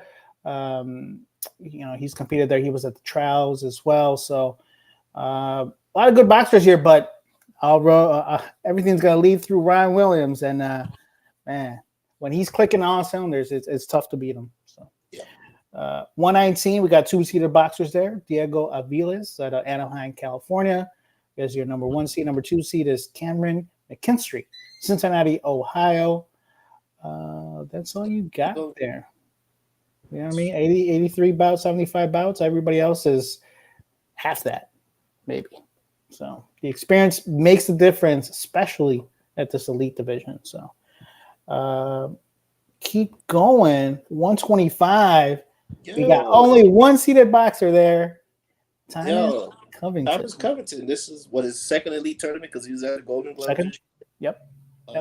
He's competed there. He was at the trials as well. So a lot of good boxers here, but everything's gonna lead through Ryan Williams, and man, when he's clicking on cylinders, it's tough to beat him. So 119, we got two-seater boxers there. Diego Aviles out of Anaheim, California, is your number one seed. Number two seed is Cameron McKinstry, Cincinnati, Ohio. That's all you got there. You know what I mean? 83 bouts, 75 bouts. Everybody else is half that, maybe. So the experience makes the difference, especially at this elite division. So keep going. 125. We got only one seated boxer there. Thomas Covington. This is what his second elite tournament because he was at the Golden Glove. Second. Yep. I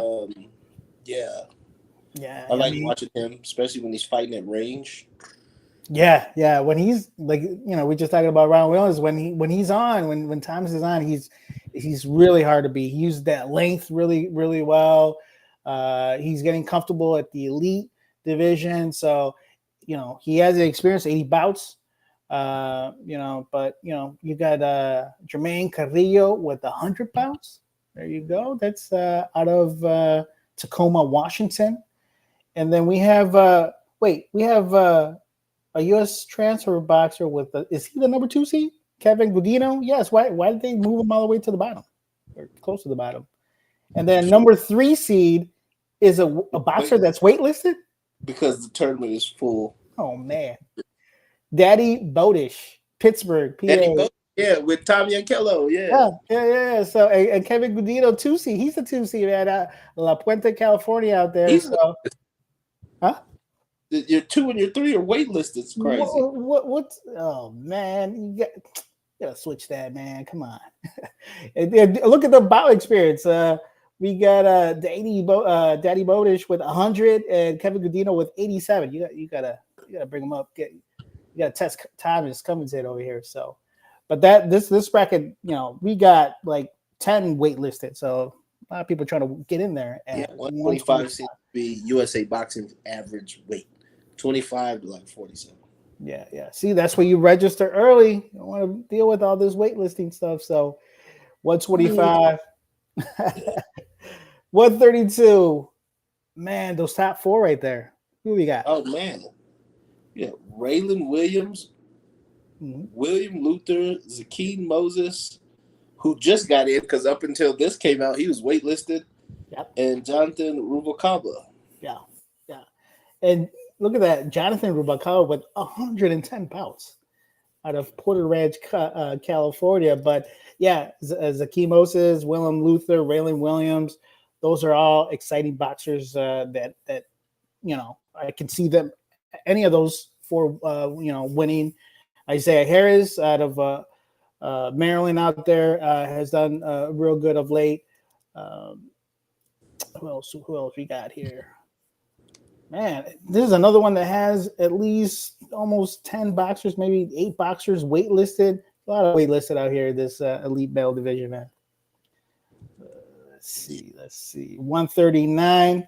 like watching him, especially when he's fighting at range. Yeah. When he's like, we just talking about Ryan Williams. When he's on, when Thomas is on, he's really hard to beat. He used that length really, really well. He's getting comfortable at the elite division, so he has the experience, 80 bouts. But you got Jermaine Carrillo with 100 bouts. There you go. That's out of Tacoma, Washington. And then we have a U.S. transfer boxer with is he the number 2 seed? Kevin Gudino? Yes. Why did they move him all the way to the bottom or close to the bottom? And then number 3 seed is a boxer that's waitlisted because the tournament is full. Oh man, Daddy Bodish, Pittsburgh, PA. With Tommy Ankello. Yeah. So and Kevin Gudino, 2 seed. He's the 2 seed at La Puente, California, out there. Your 2 and your 3 are waitlisted. It's crazy. What? Oh man, you gotta switch that, man. Come on. Look at the bout experience. We got Daddy Bodish with 100 and Kevin Gudino with 87. You gotta bring him up. You gotta test Thomas Covington over here. So, but this bracket, we got like 10 waitlisted. So a lot of people trying to get in there. 125 seems to be USA Boxing's average weight. 25 to like 47. Yeah. See, that's where you register early. You don't want to deal with all this waitlisting stuff. So 125, 132. Man, those top four right there. Who we got? Oh man, yeah, Raylan Williams, William Luther, Zakeen Moses, who just got in because up until this came out, he was waitlisted. Yep. And Jonathan Rubalcaba. Yeah. And look at that, Jonathan Rubalcaba with 110 pounds out of Porter Ranch, California. But yeah, Zakeen Moses, William Luther, Raylan Williams, those are all exciting boxers that I can see them, any of those four, winning. Isaiah Harris out of Maryland out there has done real good of late. Who else we got here? Man, this is another one that has at least almost 10 boxers, maybe 8 boxers waitlisted. A lot of waitlisted out here, this elite male division, man. Let's see. 139.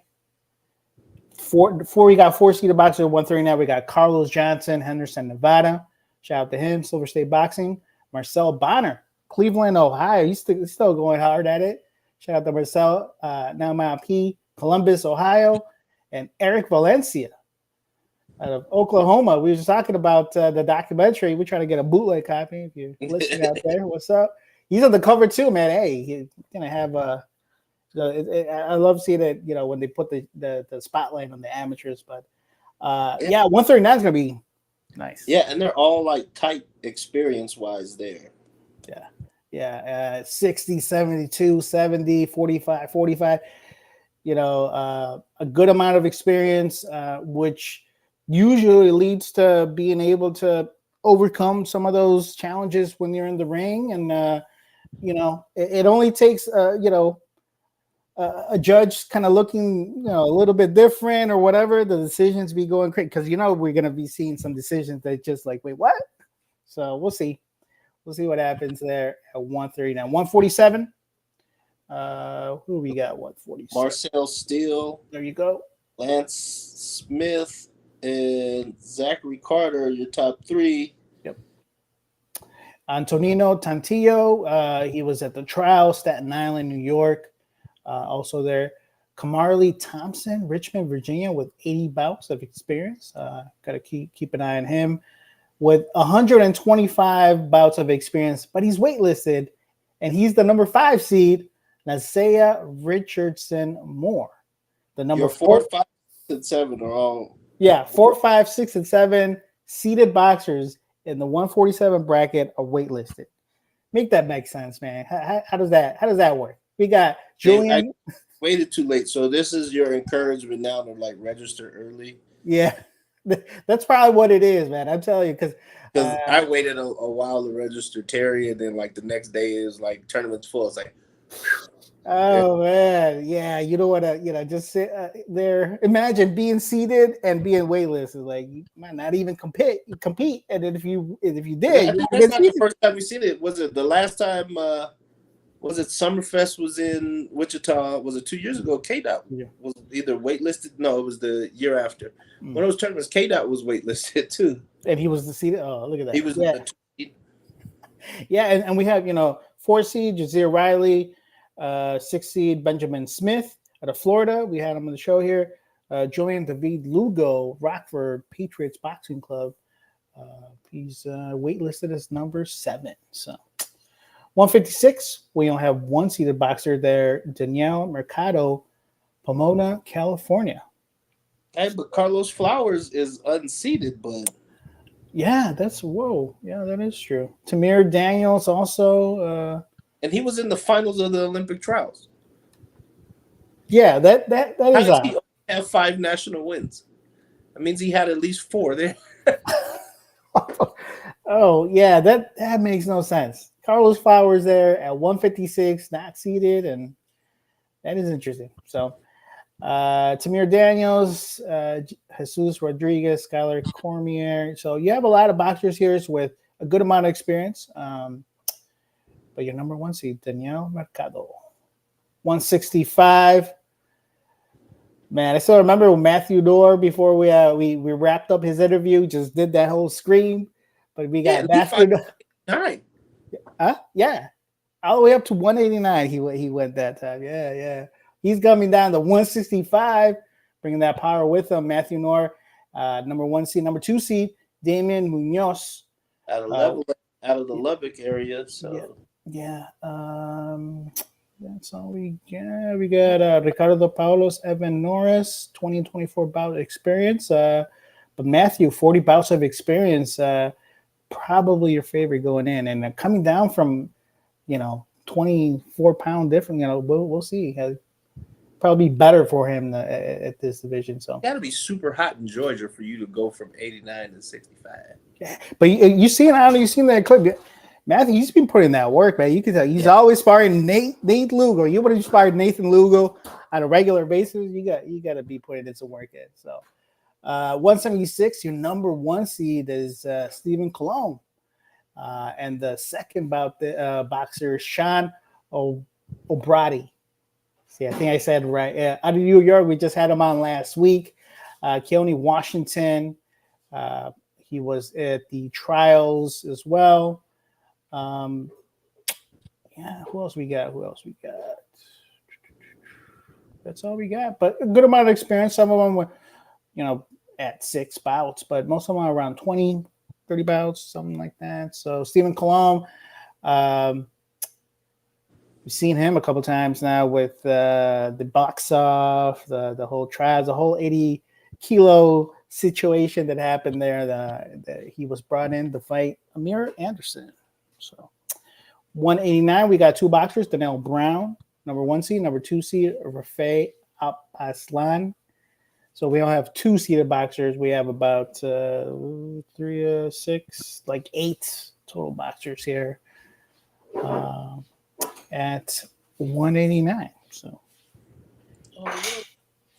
We got 4-seater boxer at 139. We got Carlos Johnson, Henderson, Nevada. Shout out to him. Silver State Boxing. Marcel Bonner, Cleveland, Ohio. He's still going hard at it. Shout out to Marcel. Now Mount P, Columbus, Ohio. And Eric Valencia out of Oklahoma. We were just talking about the documentary. We're trying to get a bootleg copy. If you're listening out there, what's up? He's on the cover too, man. Hey, he's gonna have I love seeing it. When they put the spotlight on the amateurs. But 139 is gonna be nice. Yeah, and they're all like tight experience wise there. Yeah. 60, 72, 70, 45, 45. A good amount of experience, which usually leads to being able to overcome some of those challenges when you're in the ring. And, it only takes, a judge kind of looking, a little bit different or whatever, the decisions be going crazy. Because, we're going to be seeing some decisions that just like, wait, what? So we'll see. We'll see what happens there at 139. 147. Who we got? 147. Marcel Steele. There you go. Lance Smith and Zachary Carter, your top 3. Yep. Antonino Tantillo, he was at the trial, Staten Island, New York. Also there. Kamarley Thompson, Richmond, Virginia, with 80 bouts of experience. Got to keep an eye on him. With 125 bouts of experience, but he's waitlisted, and he's the number 5 seed. Nasea Richardson Moore, the number 4, 5, and 7 are all 4, 5, 6, and 7 seeded boxers in the 147 bracket are waitlisted. Make that make sense, man. How does that work? We got Julian. I waited too late, so this is your encouragement now to like register early. Yeah. That's probably what it is, man. I'm telling you, because I waited a while to register Terry, and then like the next day is like tournament's full. It's like, oh man, yeah. You don't want to, just sit there. Imagine being seated and being waitlisted. Like you might not even compete, and then if you did, that's not the first time we've seen it. Was it the last time? Was it Summerfest was in Wichita? Was it 2 years ago? K-Dot was either waitlisted. No, it was the year after. One of those tournaments, K-Dot was waitlisted too. And he was the seed. Oh, look at that. He was the seed. Yeah, and we have 4 seed Jazir Riley, 6 seed Benjamin Smith out of Florida. We had him on the show here. Julian David Lugo, Rockford Patriots Boxing Club. He's waitlisted as number 7. So 156, we don't have 1-seeded boxer there. Danielle Mercado, Pomona, California. Hey, but Carlos Flowers is unseeded, but yeah, yeah, that is true. Tamir Daniels also, and he was in the finals of the Olympic trials. Yeah, that is. How does he have 5 national wins? That means he had at least 4 there. Oh yeah, that makes no sense. Carlos Flowers there at 156, not seeded, and that is interesting. So, Tamir Daniels, Jesus Rodriguez, Skylar Cormier. So you have a lot of boxers here with a good amount of experience. But your number 1 seed, Danielle Mercado, 165. Man, I still remember when Matthew Dorr before we wrapped up his interview, just did that whole scream. But we got Matthew Dorr. Yeah. All the way up to 189. He went that time. Yeah. He's coming down to 165, bringing that power with him. Matthew Dorr, number 1 seed, number 2 seed, Damian Munoz. Out of the Lubbock area. So yeah. That's all we got. We got Ricardo Paulos, Evan Norris, 2024 bout experience. But Matthew, 40 bouts of experience. Probably your favorite going in, and coming down from 24-pound difference. We'll see. Probably better for him at this division. So got to be super hot in Georgia for you to go from 89 to 65. Yeah, but you seen that clip. Matthew, he's been putting that work, man. You can tell he's always sparring Nate Lugo. You would have inspired Nathan Lugo on a regular basis. You got to be putting in some work in. So 176, your number 1 seed is Stephen Colon. And the second boxer, Sean O'Brady. See, I think I said right. Out of New York, we just had him on last week. Keone Washington. He was at the trials as well. Who else we got? That's all we got. But a good amount of experience. Some of them were, at 6 bouts, but most of them are around 20, 30 bouts, something like that. So Stephen Colon, we've seen him a couple times now with the box off, the whole trials, the whole 80 kilo situation that happened there. That he was brought in to fight Amir Anderson. So 189, we got 2 boxers, Donnell Brown, number 1 seed, number 2 seed, Rafay Aslan. So we don't have 2-seeded boxers. We have about 3, 6, like 8 total boxers here at 189. So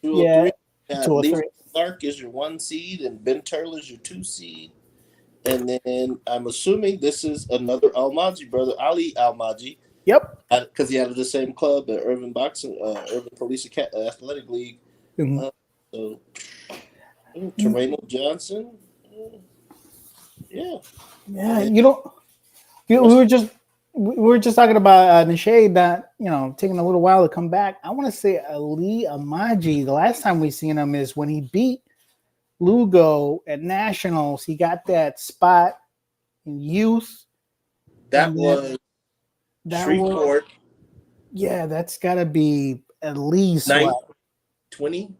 yeah, 203. Clark is your 1 seed, and Ben Turler is your 2 seed. And then I'm assuming this is another Almaji brother, Ali Almaji. Yep. Because he had the same club at Urban Police Athletic League. Mm-hmm. So Terreno Johnson. Yeah. We were just talking about Nishad that taking a little while to come back. I want to say Ali Almaji. The last time we seen him is when he beat Lugo at Nationals. He got that spot in youth. That was Shreveport. Yeah, that's got to be at least 20.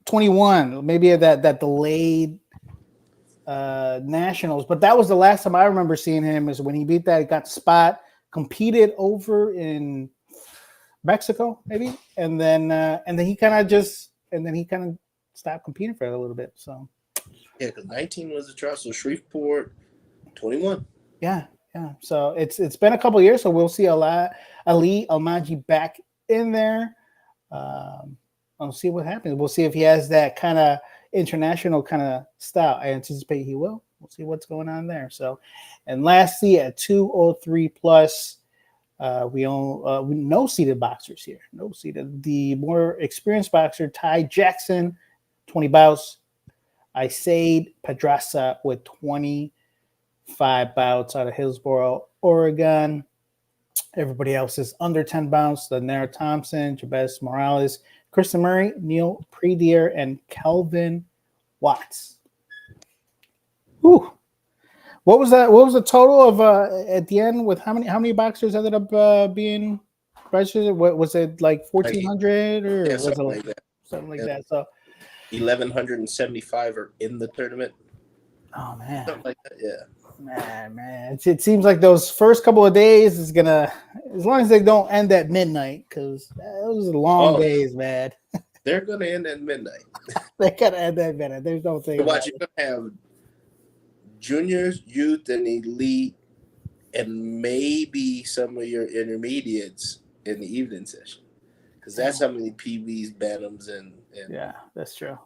21. Maybe that delayed Nationals, but that was the last time I remember seeing him. Is when he beat that, he got the spot, competed over in Mexico, maybe, and then he kind of stopped competing for it a little bit. So yeah, because 19 was the trial, so Shreveport 21. Yeah. So it's been a couple years, so we'll see Ali Almaji back in there. I'll see what happens. We'll see if he has that kind of international kind of style. I anticipate he will. We'll see what's going on there. So, and lastly, at 203 plus, we no seeded boxers here. No seeded. The more experienced boxer, Ty Jackson, 20 bouts. Isaid Pedraza with 25 bouts out of Hillsboro, Oregon. Everybody else is under 10 bouts. Nara Thompson, Jabez Morales, Kristen Murray, Neil Predier, and Kelvin Watts. Ooh. What was that? What was the total of at the end with how many boxers ended up being registered? What was it, like 1,400 or something like that? Something like that. So 1,175 are in the tournament. Oh man, something like that. Yeah. Man, it seems like those first couple of days is gonna, as long as they don't end at midnight, because those are long days, man. They're gonna end at midnight. They gotta end at midnight. There's no thing. Watch, you're gonna have juniors, youth, and elite, and maybe some of your intermediates in the evening session, because that's how many PBs, Bantams, and yeah, that's true.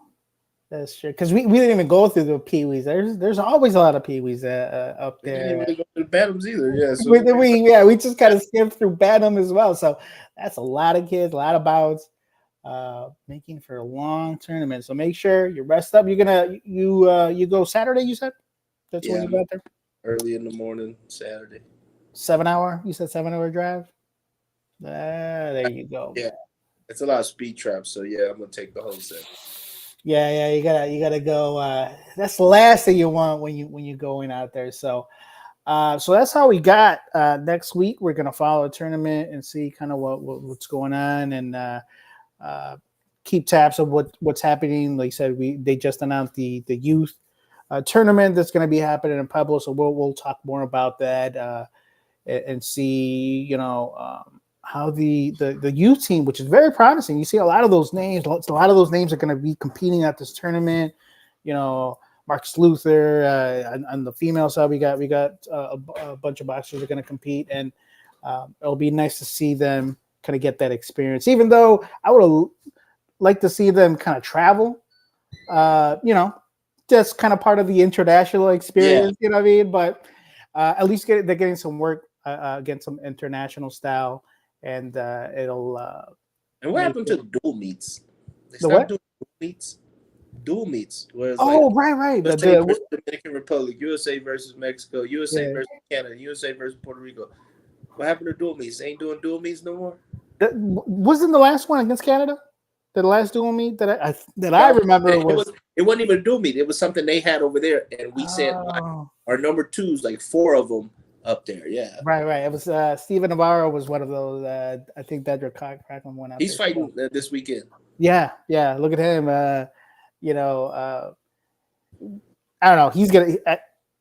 That's true, because we didn't even go through the peewees. There's always a lot of peewees up there. We didn't really go through Bantams either. Yeah, so we just kind of skipped through Bantam as well. So that's a lot of kids, a lot of bouts. making for a long tournament. So make sure you rest up. You go Saturday, you said? That's when you got there? Early in the morning, Saturday. 7 hour? You said 7 hour drive? There you go. Yeah. It's a lot of speed traps, so yeah, I'm gonna take the whole set. Yeah, you gotta go. That's the last thing you want when you're going out there. So that's how we got. Next week we're gonna follow a tournament and see kind of what's going on and keep tabs of what's happening. Like I said, they just announced the youth tournament that's going to be happening in Pueblo, so we'll talk more about that and see how the youth team, which is very promising. You see a lot of those names. A lot of those names are going to be competing at this tournament. Marcus Luther. On the female side, we got a bunch of boxers that are going to compete, and it'll be nice to see them kind of get that experience. Even though I would like to see them kind of travel, just kind of part of the international experience. Yeah. You know what I mean? But at least they're getting some work against some international style, and it'll. And what happened to dual meets? They stopped doing dual meets. Dual meets. Right. USA versus Dominican Republic, USA versus Mexico, USA versus Canada, USA versus Puerto Rico. What happened to dual meets? They ain't doing dual meets no more. Wasn't the last one against Canada? The last dual meet that I remember it wasn't even a dual meet. It was something they had over there, and we sent our number twos, like 4 of them up there. Yeah, right. It was Steven Navarro was one of those. I think Dedrick Crackman went out. He's fighting this weekend. Yeah. Look at him. I don't know. He's gonna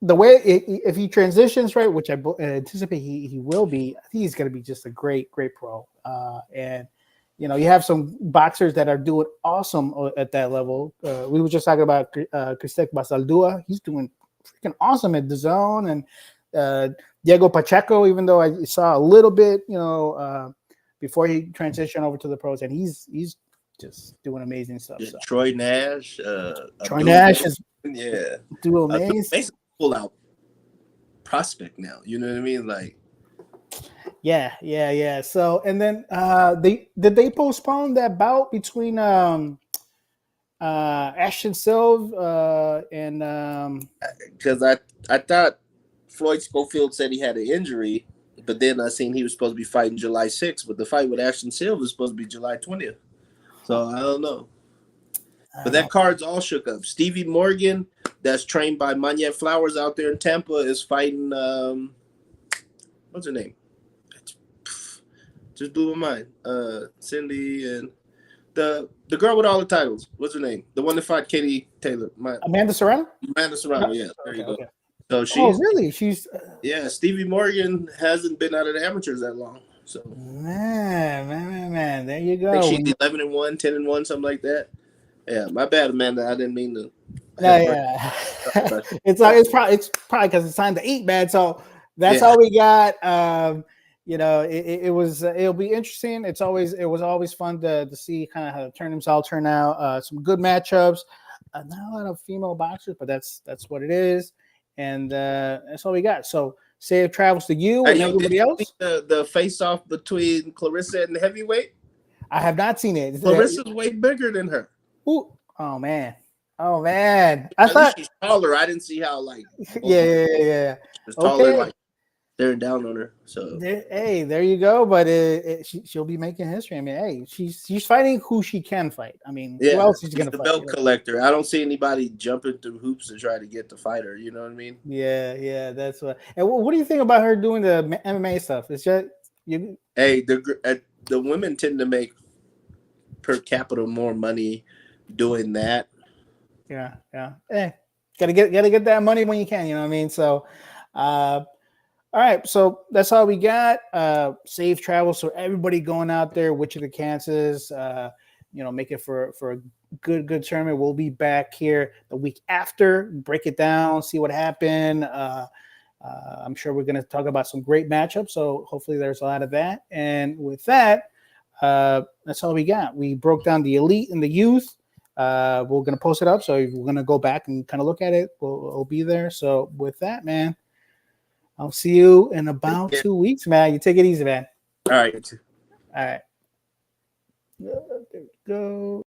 the way if he transitions right, which I anticipate he will be. I think he's gonna be just a great pro. And you have some boxers that are doing awesome at that level. We were just talking about Kristec Basaldua. He's doing freaking awesome at the zone. And Diego Pacheco, even though I saw a little bit, before he transitioned over to the pros, and he's just doing amazing stuff. So. Troy Nash. Troy Nash is doing amazing. Basically, pull out prospect now. You know what I mean? Like. Yeah. So, and then they postpone that bout between Ashton Silva and because I thought Floyd Schofield said he had an injury, but then I seen he was supposed to be fighting July 6th, but the fight with Ashton Silva is supposed to be July 20th. So I don't know. But that card's all shook up. Stevie Morgan, that's trained by Manette Flowers out there in Tampa, is fighting what's her name? Just blew my mind. Cindy and the girl with all the titles. What's her name? The one that fought Katie Taylor. Amanda Serrano? Amanda Serrano, yeah. There you go. Okay. So she's really? She's Stevie Morgan hasn't been out of the amateurs that long. So man. There you go. I think she's 11-1, 10-1, something like that. Yeah, my bad, Amanda. I didn't mean to. Yeah. it's probably because it's time to eat, man. So that's all we got. It'll be interesting. It was always fun to see kind of how the tournaments all turn out. Some good matchups. Not a lot of female boxers, but that's what it is, and that's all we got. So safe travels to you and everybody else. The face off between Clarissa and the heavyweight. I have not seen it. Clarissa's way bigger than her. Ooh. Oh man. I thought she's taller. I didn't see how Yeah. She's taller, like staring down on her. So there you go. But she'll be making history. I mean, she's fighting who she can fight. I mean, who else is going to fight? The belt collector. I don't see anybody jumping through hoops to try to get the fighter. You know what I mean? Yeah. That's what. And what do you think about her doing the MMA stuff? It's just the women tend to make per capita more money doing that. Yeah. Gotta get that money when you can. You know what I mean? So, all right. So that's all we got. Safe travels for everybody going out there. Wichita, Kansas. Make it for a good tournament. We'll be back here the week after. Break it down. See what happened. I'm sure we're going to talk about some great matchups. So hopefully there's a lot of that. And with that, that's all we got. We broke down the elite and the youth. We're going to post it up. So if we're going to go back and kind of look at it, we'll be there. So with that, man, I'll see you in about 2 weeks, man. You take it easy, man. All right. All right. go.